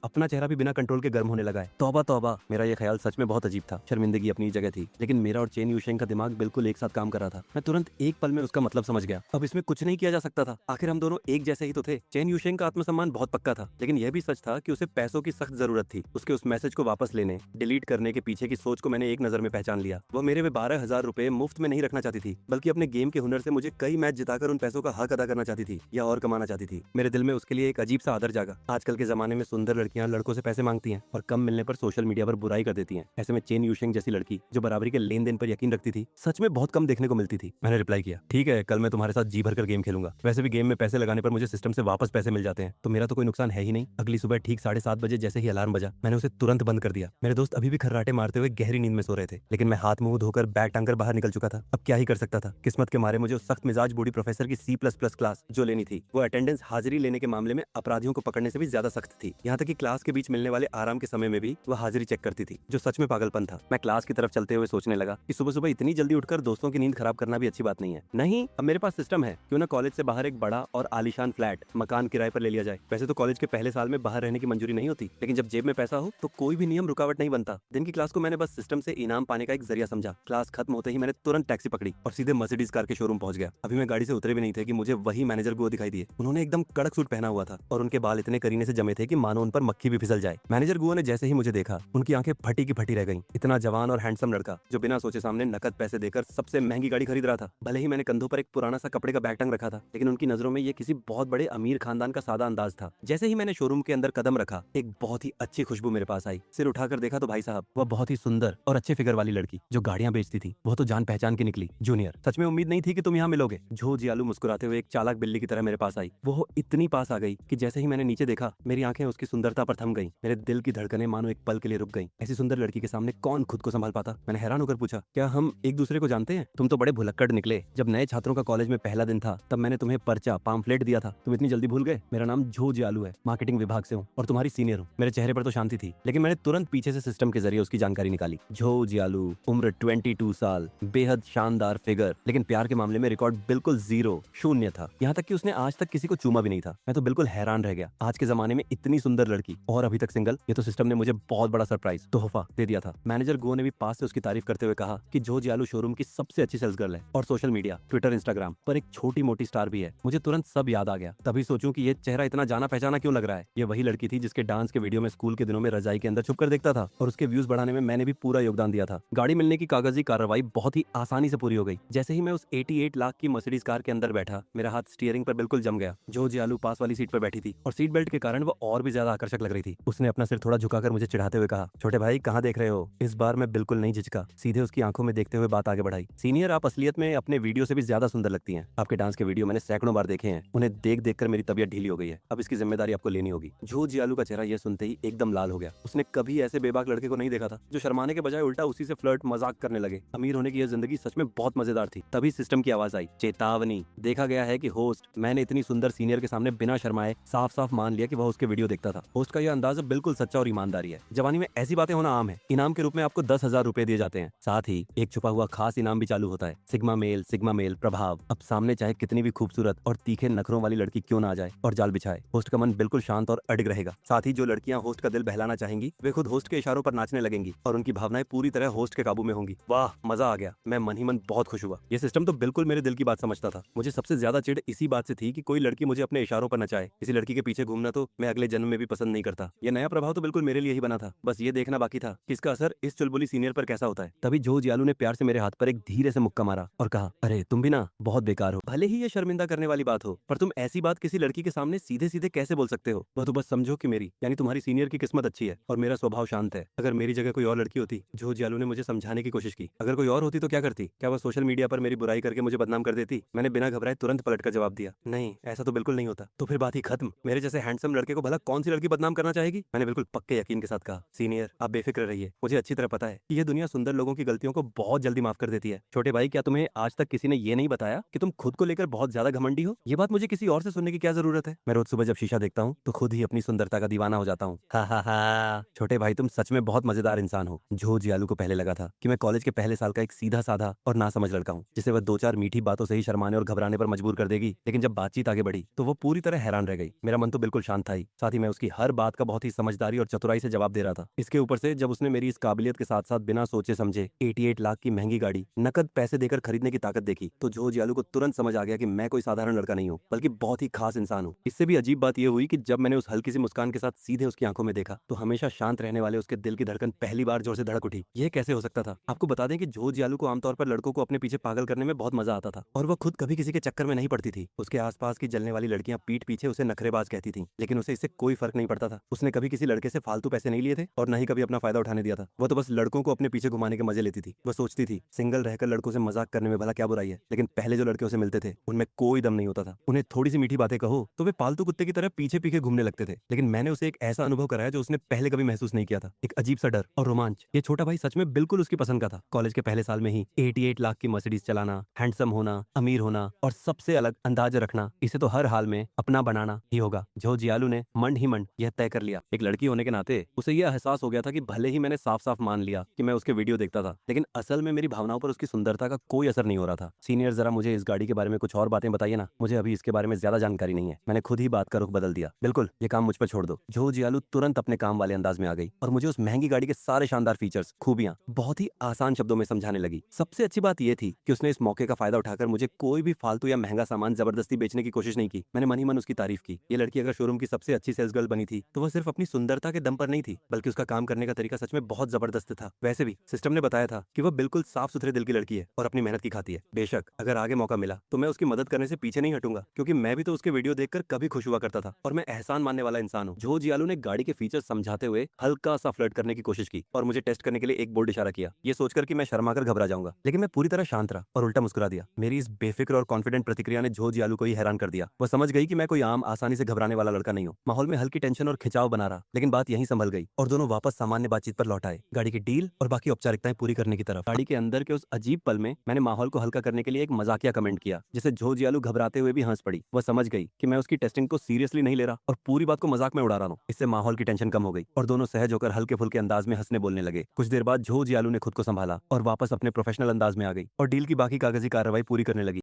अपना चेहरा भी बिना कंट्रोल के गर्म होने लगा है। तौबा तौबा, मेरा ये ख्याल सच में बहुत अजीब था। शर्मिंदगी अपनी जगह थी, लेकिन मेरा और चेन यूशेंग का दिमाग बिल्कुल एक साथ काम कर रहा था। मैं तुरंत एक पल में उसका मतलब समझ गया। अब इसमें कुछ नहीं किया जा सकता था, आखिर हम दोनों एक जैसे ही तो थे। चेन यूशेंग का आत्मसम्मान बहुत पक्का था, लेकिन यह भी सच था कि उसे पैसों की सख्त जरूरत थी। उसके उस मैसेज को वापस लेने, डिलीट करने के पीछे की सोच को मैंने एक नजर में पहचान लिया। वह मेरे वे 12,000 रुपए मुफ्त में नहीं रखना चाहती थी, बल्कि अपने गेम के हुनर से मुझे कई मैच जिताकर उन पैसों का हक अदा करना चाहती थी या और कमाना चाहती थी। मेरे दिल में उसके लिए एक अजीब सा आदर जागा। आजकल के जमाने में सुंदर लड़कियां लड़कों से पैसे मांगती हैं और कम मिलने पर सोशल मीडिया पर बुराई कर देती हैं। ऐसे में चेन यूशेंग जैसी लड़की जो बराबरी के लेन देन पर यकीन रखती थी, सच में बहुत कम देखने को मिलती थी। मैंने रिप्लाई किया, ठीक है, कल मैं तुम्हारे साथ जी भरकर गेम खेलूंगा। वैसे भी गेम में पैसे लगाने पर मुझे सिस्टम से वापस पैसे मिल जाते हैं, तो मेरा तो कोई नुकसान है ही नहीं। अगली सुबह ठीक 7:30 बजे जैसे ही अलार्म बजा, मैंने उसे तुरंत बंद कर दिया। मेरे दोस्त अभी भी खर्राटे मारते हुए गहरी नींद में सो रहे थे, लेकिन मैं हाथ मुंह धोकर बैग टांगकर बाहर निकल चुका था। अब क्या ही कर सकता था। किस्मत के मारे मुझे उस सख्त मिजाज बूढ़ी प्रोफेसर की C++ क्लास जो लेनी थी, वो अटेंडेंस हाजिरी लेने के मामले में अपराधियों को पकड़ने से भी ज्यादा सख्त थी। यहाँ तक कि क्लास के बीच मिलने वाले आराम के समय में भी वह हाजिरी चेक करती थी, जो सच में पागलपन था। मैं क्लास की तरफ चलते हुए सोचने लगा कि सुबह सुबह इतनी जल्दी उठकर दोस्तों की नींद खराब करना भी अच्छी बात नहीं है। नहीं, अब मेरे पास सिस्टम है, क्यों ना कॉलेज से बाहर एक बड़ा और आलीशान फ्लैट मकान किराए पर ले लिया जाए। वैसे तो कॉलेज के पहले साल में बाहर रहने की मंजूरी नहीं होती, लेकिन जब जेब में पैसा हो तो कोई भी नियम रुकावट नहीं बनता। दिन की क्लास को मैंने बस सिस्टम से इनाम पाने का एक जरिया समझा। क्लास खत्म होते ही मैंने तुरंत टैक्सी पकड़ी और सीधे मर्सिडीज कार के शोरूम पहुंच गया। अभी मैं गाड़ी से उतरे भी नहीं थे कि मुझे वही मैनेजर गुओ दिखाई दिए। उन्होंने एकदम कड़क सूट पहना हुआ था और उनके बाल इतने करीने से जमे थे कि मानो उन पर मक्खी भी फिसल जाए। मैनेजर गुओ ने जैसे ही मुझे देखा, उनकी आंखें फटी की फटी रह गईं। इतना जवान और हैंडसम लड़का जो बिना सोचे सामने नकद पैसे देकर सबसे महंगी गाड़ी खरीद रहा था। भले ही मैंने कंधों पर एक पुराना सा कपड़े का बैग टांग रखा था, लेकिन उनकी नजरों में ये किसी बहुत बड़े अमीर खानदान का सादा अंदाज था। जैसे ही मैंने शोरूम के अंदर कदम रखा, एक बहुत ही अच्छी खुशबू मेरे पास आई। सिर उठाकर देखा तो भाई साहब, वह बहुत ही सुंदर और अच्छे फिगर वाली लड़की जो गाड़ियां बेचती थी, वो तो जान पहचान की निकली। जूनियर, सच में उम्मीद नहीं थी कि तुम यहाँ मिलोगे। झो जियालू मुस्कुराते हुए एक चालाक बिल्ली की तरह मेरे पास आई। वो इतनी पास आ गई कि जैसे ही मैंने नीचे देखा, मेरी आंखें उसकी सुंदरता पर थम गईं। मेरे दिल की धड़कनें मानो एक पल के लिए रुक गईं। ऐसी सुंदर लड़की के सामने कौन खुद को संभाल पाता। मैंने हैरान होकर पूछा, क्या हम एक दूसरे को जानते हैं? तुम तो बड़े भुलक्कड़ निकले। जब नए छात्रों का कॉलेज में पहला दिन था, तब मैंने तुम्हें पर्चा पाम्फलेट दिया था। तुम इतनी जल्दी भूल गए? मेरा नाम झो जियालू है, मार्केटिंग विभाग से हूँ और तुम्हारी सीनियर हूँ। मेरे चेहरे पर तो शांति थी, लेकिन मैंने तुरंत पीछे से सिस्टम के जरिए उसकी जानकारी निकाली। झो जियालू, उम्र 22 साल, बेहद शानदार फिगर, लेकिन प्यार के मामले में रिकॉर्ड बिल्कुल जीरो, शून्य था। यहाँ तक कि उसने आज तक किसी को चूमा भी नहीं था। मैं तो बिल्कुल हैरान रह गया। आज के जमाने में इतनी सुंदर लड़की और अभी तक सिंगल, ये तो सिस्टम ने मुझे बहुत बड़ा सरप्राइज तोहफा दे दिया था। मैनेजर गो ने भी पास से उसकी तारीफ करते हुए कहा कि झो जियालू शोरूम की सबसे अच्छी सेल्स गर्ल है और सोशल मीडिया, ट्विटर, इंस्टाग्राम पर एक छोटी मोटी स्टार भी है। मुझे तुरंत सब याद आ गया। तभी सोचूं कि ये चेहरा इतना जाना पहचाना क्यों लग रहा है। ये वही लड़की थी जिसके डांस के वीडियो में स्कूल के दिनों में रजाई के अंदर छुपकर देखता था और उसके व्यूज बढ़ाने में मैंने भी पूरा योगदान दिया था। गाड़ी मिलने की कागजी कार्रवाई बहुत ही आसानी से पूरी हो गई। जैसे ही मैं उस 88 लाख की मर्सिडीज कार के अंदर बैठा, मेरा हाथ स्टीयरिंग पर बिल्कुल जम गया। झो जियालू पास वाली सीट पर बैठी थी और सीट बेल्ट के कारण वो और भी ज्यादा आकर्षक लग रही थी। उसने अपना सिर थोड़ा झुकाकर मुझे चिढ़ाते हुए कहा, छोटे भाई कहाँ देख रहे हो? इस बार मैं बिल्कुल नहीं झिझका, सीधे उसकी आंखों में देखते हुए बात आगे बढ़ाई। सीनियर, आप असलियत में अपने वीडियो से भी ज्यादा सुंदर लगती हैं। आपके डांस के वीडियो मैंने सैकड़ों बार देखे हैं। उन्हें देख देख कर मेरी तबीयत ढीली हो गई है। अब इसकी जिम्मेदारी आपको लेनी होगी। झो जियालू का चेहरा यह सुनते ही एकदम लाल हो गया। उसने कभी ऐसे बेबाक लड़के को नहीं देखा था जो शर्माने के बजाय उल्टा उसी से फ्लर्ट मजाक करने लगे। अमीर होने की यह जिंदगी सच में बहुत मजेदार थी। तभी सिस्टम की आवाज आई, चेतावनी, देखा गया है कि होस्ट। मैंने इतनी सुंदर सीनियर के सामने बिना शर्माए साफ साफ मान लिया कि वह उसके वीडियो देखता था। होस्ट का यह अंदाज बिल्कुल सच्चा और ईमानदारी है। जवानी में ऐसी बातें होना आम है। इनाम के रूप में आपको 10,000 रुपए दिए जाते हैं। साथ ही एक छुपा हुआ खास इनाम भी चालू होता है, सिग्मा मेल प्रभाव। अब सामने चाहे कितनी भी खूबसूरत और तीखे नखरों वाली लड़की क्यों ना आ जाए और जाल बिछाए, होस्ट का मन बिल्कुल शांत और अडिग रहेगा। साथ ही जो लड़कियां होस्ट का दिल बहलाना चाहेंगी, वे खुद होस्ट के इशारों पर नाचने लगेंगी और उनकी भावनाएं पूरी तरह होस्ट के काबू में होंगी। वाह, मजा आ गया। मैं मन ही मन बहुत खुश हुआ। ये सिस्टम तो बिल्कुल मेरे दिल की बात समझता था। मुझे सबसे ज्यादा चिढ़ इसी बात से थी कि कोई लड़की मुझे अपने इशारों पर नचाए। किसी लड़की के पीछे घूमना तो मैं अगले जन्म में भी पसंद नहीं करता। ये नया प्रभाव तो बिल्कुल मेरे लिए ही बना था। बस ये देखना बाकी था कि इसका असर इस चुलबुली सीनियर पर कैसा होता है। तभी झो जियालू ने प्यार से मेरे हाथ पर एक धीरे से मुक्का मारा और कहा, अरे तुम भी ना बहुत बेकार हो। भले ही ये शर्मिंदा करने वाली बात हो, पर तुम ऐसी बात किसी लड़की के सामने सीधे सीधे कैसे बोल सकते हो? वह तो बस समझो कि मेरी यानी तुम्हारी सीनियर की किस्मत अच्छी है और मेरा स्वभाव शांत है। अगर मेरी जगह कोई और लड़की होती, झो जियालू ने मुझे समझाने की कोशिश की, अगर कोई और होती तो क्या करती? क्या वह सोशल मीडिया पर मेरी बुराई करके मुझे बदनाम कर देती? मैंने बिना घबराए तुरंत पलट कर जवाब दिया, नहीं, ऐसा तो बिल्कुल नहीं होता। तो फिर बात ही खत्म। मेरे जैसे हैंडसम लड़के को भला कौन सी लड़की बदनाम करना चाहेगी? मैंने बिल्कुल पक्के यकीन के साथ कहा, सीनियर आप बेफिक्र रहिए। मुझे अच्छी तरह पता है कि यह दुनिया सुंदर लोगों की गलतियों को बहुत जल्दी माफ कर देती है। छोटे भाई, क्या तुम्हें आज तक किसी ने ये नहीं बताया कि तुम खुद को लेकर बहुत ज्यादा घमंडी हो? ये बात मुझे किसी और से सुनने की क्या जरूरत है? मैं रोज सुबह जब शीशा देखता हूँ तो खुद ही अपनी सुंदरता का दीवाना हो जाता हूँ। हा हा हा। छोटे भाई, तुम सच में बहुत मजेदार इंसान हो। झो जियालू को पहले लगा था कि मैं कॉलेज के पहले साल का एक सीधा साधा और नासमझ लड़का हूँ, जिसे वह दो चार मीठी बातों से ही शर्माने और घबराने पर मजबूर कर देगी। लेकिन जब बातचीत आगे बढ़ी तो वो पूरी तरह हैरान रह गई। मेरा मन तो बिल्कुल शांत था ही, साथ ही मैं उसकी हर बात का बहुत ही समझदारी और चतुराई से जवाब दे रहा था। इसके ऊपर से जब उसने मेरी इस काबिलियत के साथ साथ बिना सोचे समझे 88 लाख की महंगी गाड़ी नकद पैसे देकर खरीदने की ताकत देखी, तो झो जियालू को तुरंत समझ आ गया कि मैं कोई साधारण लड़का नहीं हूँ, बल्कि बहुत ही खास इंसान हूँ। इससे भी अजीब बात यह हुई कि जब मैंने उस हल्की सी मुस्कान के साथ सीधे उसकी आंखों में देखा, तो हमेशा शांत रहने वाले उसके दिल की धड़कन पहली बार जोर से धड़क उठी। यह कैसे हो सकता था? आपको बता दें कि झो जियालू को आमतौर पर लड़कों को अपने पीछे पागल करने में बहुत मजा आता था और वह खुद कभी किसी के चक्कर में नहीं पड़ती थी। उसके आसपास की जलने वाली लड़कियां पीठ पीछे उसे नखरेबाज कहती थीं, लेकिन उसे इससे कोई फर्क नहीं पड़ता था। उसने कभी किसी लड़के से फालतू पैसे नहीं लिए थे और न ही कभी अपना फायदा उठाने दिया था। वह तो बस लड़कों को अपने पीछे घुमाने के मजे लेती थी। वह सोचती थी, सिंगल सिंगल रहकर लड़कों से मजाक करने में भला क्या बुराई है, लेकिन पहले जो लड़के उसे मिलते थे उनमें कोई दम नहीं होता था। उन्हें थोड़ी सी मीठी बातें कहो तो वे पालतू कुत्ते की तरह पीछे पीछे घूमने लगते थे। लेकिन मैंने उसे एक ऐसा अनुभव कराया जो उसने पहले कभी महसूस नहीं किया था, एक अजीब सा डर और रोमांच। ये छोटा भाई सच में बिल्कुल उसकी पसंद का था। कॉलेज के पहले साल में ही 88 लाख की मर्सिडीज चलाना, हैंडसम होना, अमीर होना और सबसे अलग अंदाज रखना, इसे तो हर हाल में अपना बनाना ही होगा। जो जियालू ने मंड ही मंड यह तय कर लिया। एक लड़की होने के नाते उसे यह एहसास हो गया था कि भले ही मैंने साफ साफ मान लिया कि मैं उसके वीडियो देखता था, लेकिन असल में मेरी भावनाओं पर उसकी सुंदरता का कोई असर नहीं हो रहा था। सीनियर, जरा मुझे इस गाड़ी के बारे में कुछ और बातें बताइए ना, मुझे अभी इसके बारे में ज्यादा जानकारी नहीं है। मैंने खुद ही बात का रुख बदल दिया। बिल्कुल, ये काम मुझ पर छोड़ दो। जो जियालू तुरंत अपने काम वाले अंदाज में आ गई और मुझे उस महंगी गाड़ी के सारे शानदार फीचर्स, खूबियां बहुत ही आसान शब्दों में समझाने लगी। सबसे अच्छी बात यह थी कि उसने इस मौके का फायदा उठाकर मुझे कोई भी फालतू या महंगा सामान जबरदस्ती बेचने की कोशिश नहीं की। मैंने मन ही मन उसकी तारीफ की। ये लड़की अगर शोरूम की सबसे अच्छी सेल्स गर्ल बनी थी तो वह सिर्फ अपनी सुंदरता के दम पर नहीं थी, बल्कि उसका काम करने का तरीका सच में बहुत जबरदस्त था। वैसे भी सिस्टम ने बताया था कि वह बिल्कुल साफ सुथरे दिल की लड़की है और अपनी मेहनत की खाती है। बेशक अगर आगे मौका मिला तो मैं उसकी मदद करने से पीछे नहीं हटूंगा, क्योंकि मैं भी तो उसके वीडियो देखकर कभी खुश हुआ करता था और मैं एहसान मानने वाला इंसान हूँ। जो जियालू ने गाड़ी के फीचर्स समझाते हुए हल्का सा फ्लर्ट करने की कोशिश की और मुझे टेस्ट करने के लिए एक बोल्ड इशारा किया, ये सोचकर कि मैं शर्माकर घबरा जाऊंगा। लेकिन मैं पूरी तरह शांत रहा और उल्टा मुस्कुरा दिया। मेरी इस बेफिक्र और कॉन्फिडेंट प्रतिक्रिया ने जो जियालू को ही हैरान कर दिया। वह समझ गई कि मैं कोई आम आसानी से घबराने वाला लड़का नहीं हूँ। माहौल में हल्की टेंशन और खिंचाव बना रहा, लेकिन बात यहीं संभल गई और दोनों वापस सामान्य बातचीत पर लौट आए, गाड़ी की डील और बाकी औपचारिकताएं पूरी करने की तरफ। गाड़ी के अंदर के उस अजीब पल में मैंने माहौल को हल्का करने के लिए एक मजाकिया कमेंट किया, जिसे जो जियालू घबराते हुए भी हंस पड़ी। वह समझ गई कि मैं उसकी टेस्टिंग को सीरियसली नहीं ले रहा और पूरी बात को मजाक में उड़ा रहा हूँ। इससे माहौल की टेंशन कम हो गई और दोनों सहज होकर हल्के फुल्के अंदाज में हंसने बोलने लगे। कुछ देर बाद जो जियालू ने खुद को संभाला और वापस अपने प्रोफेशनल अंदाज में आ गई और डील की बाकी कागजी कार्रवाई पूरी करने लगी।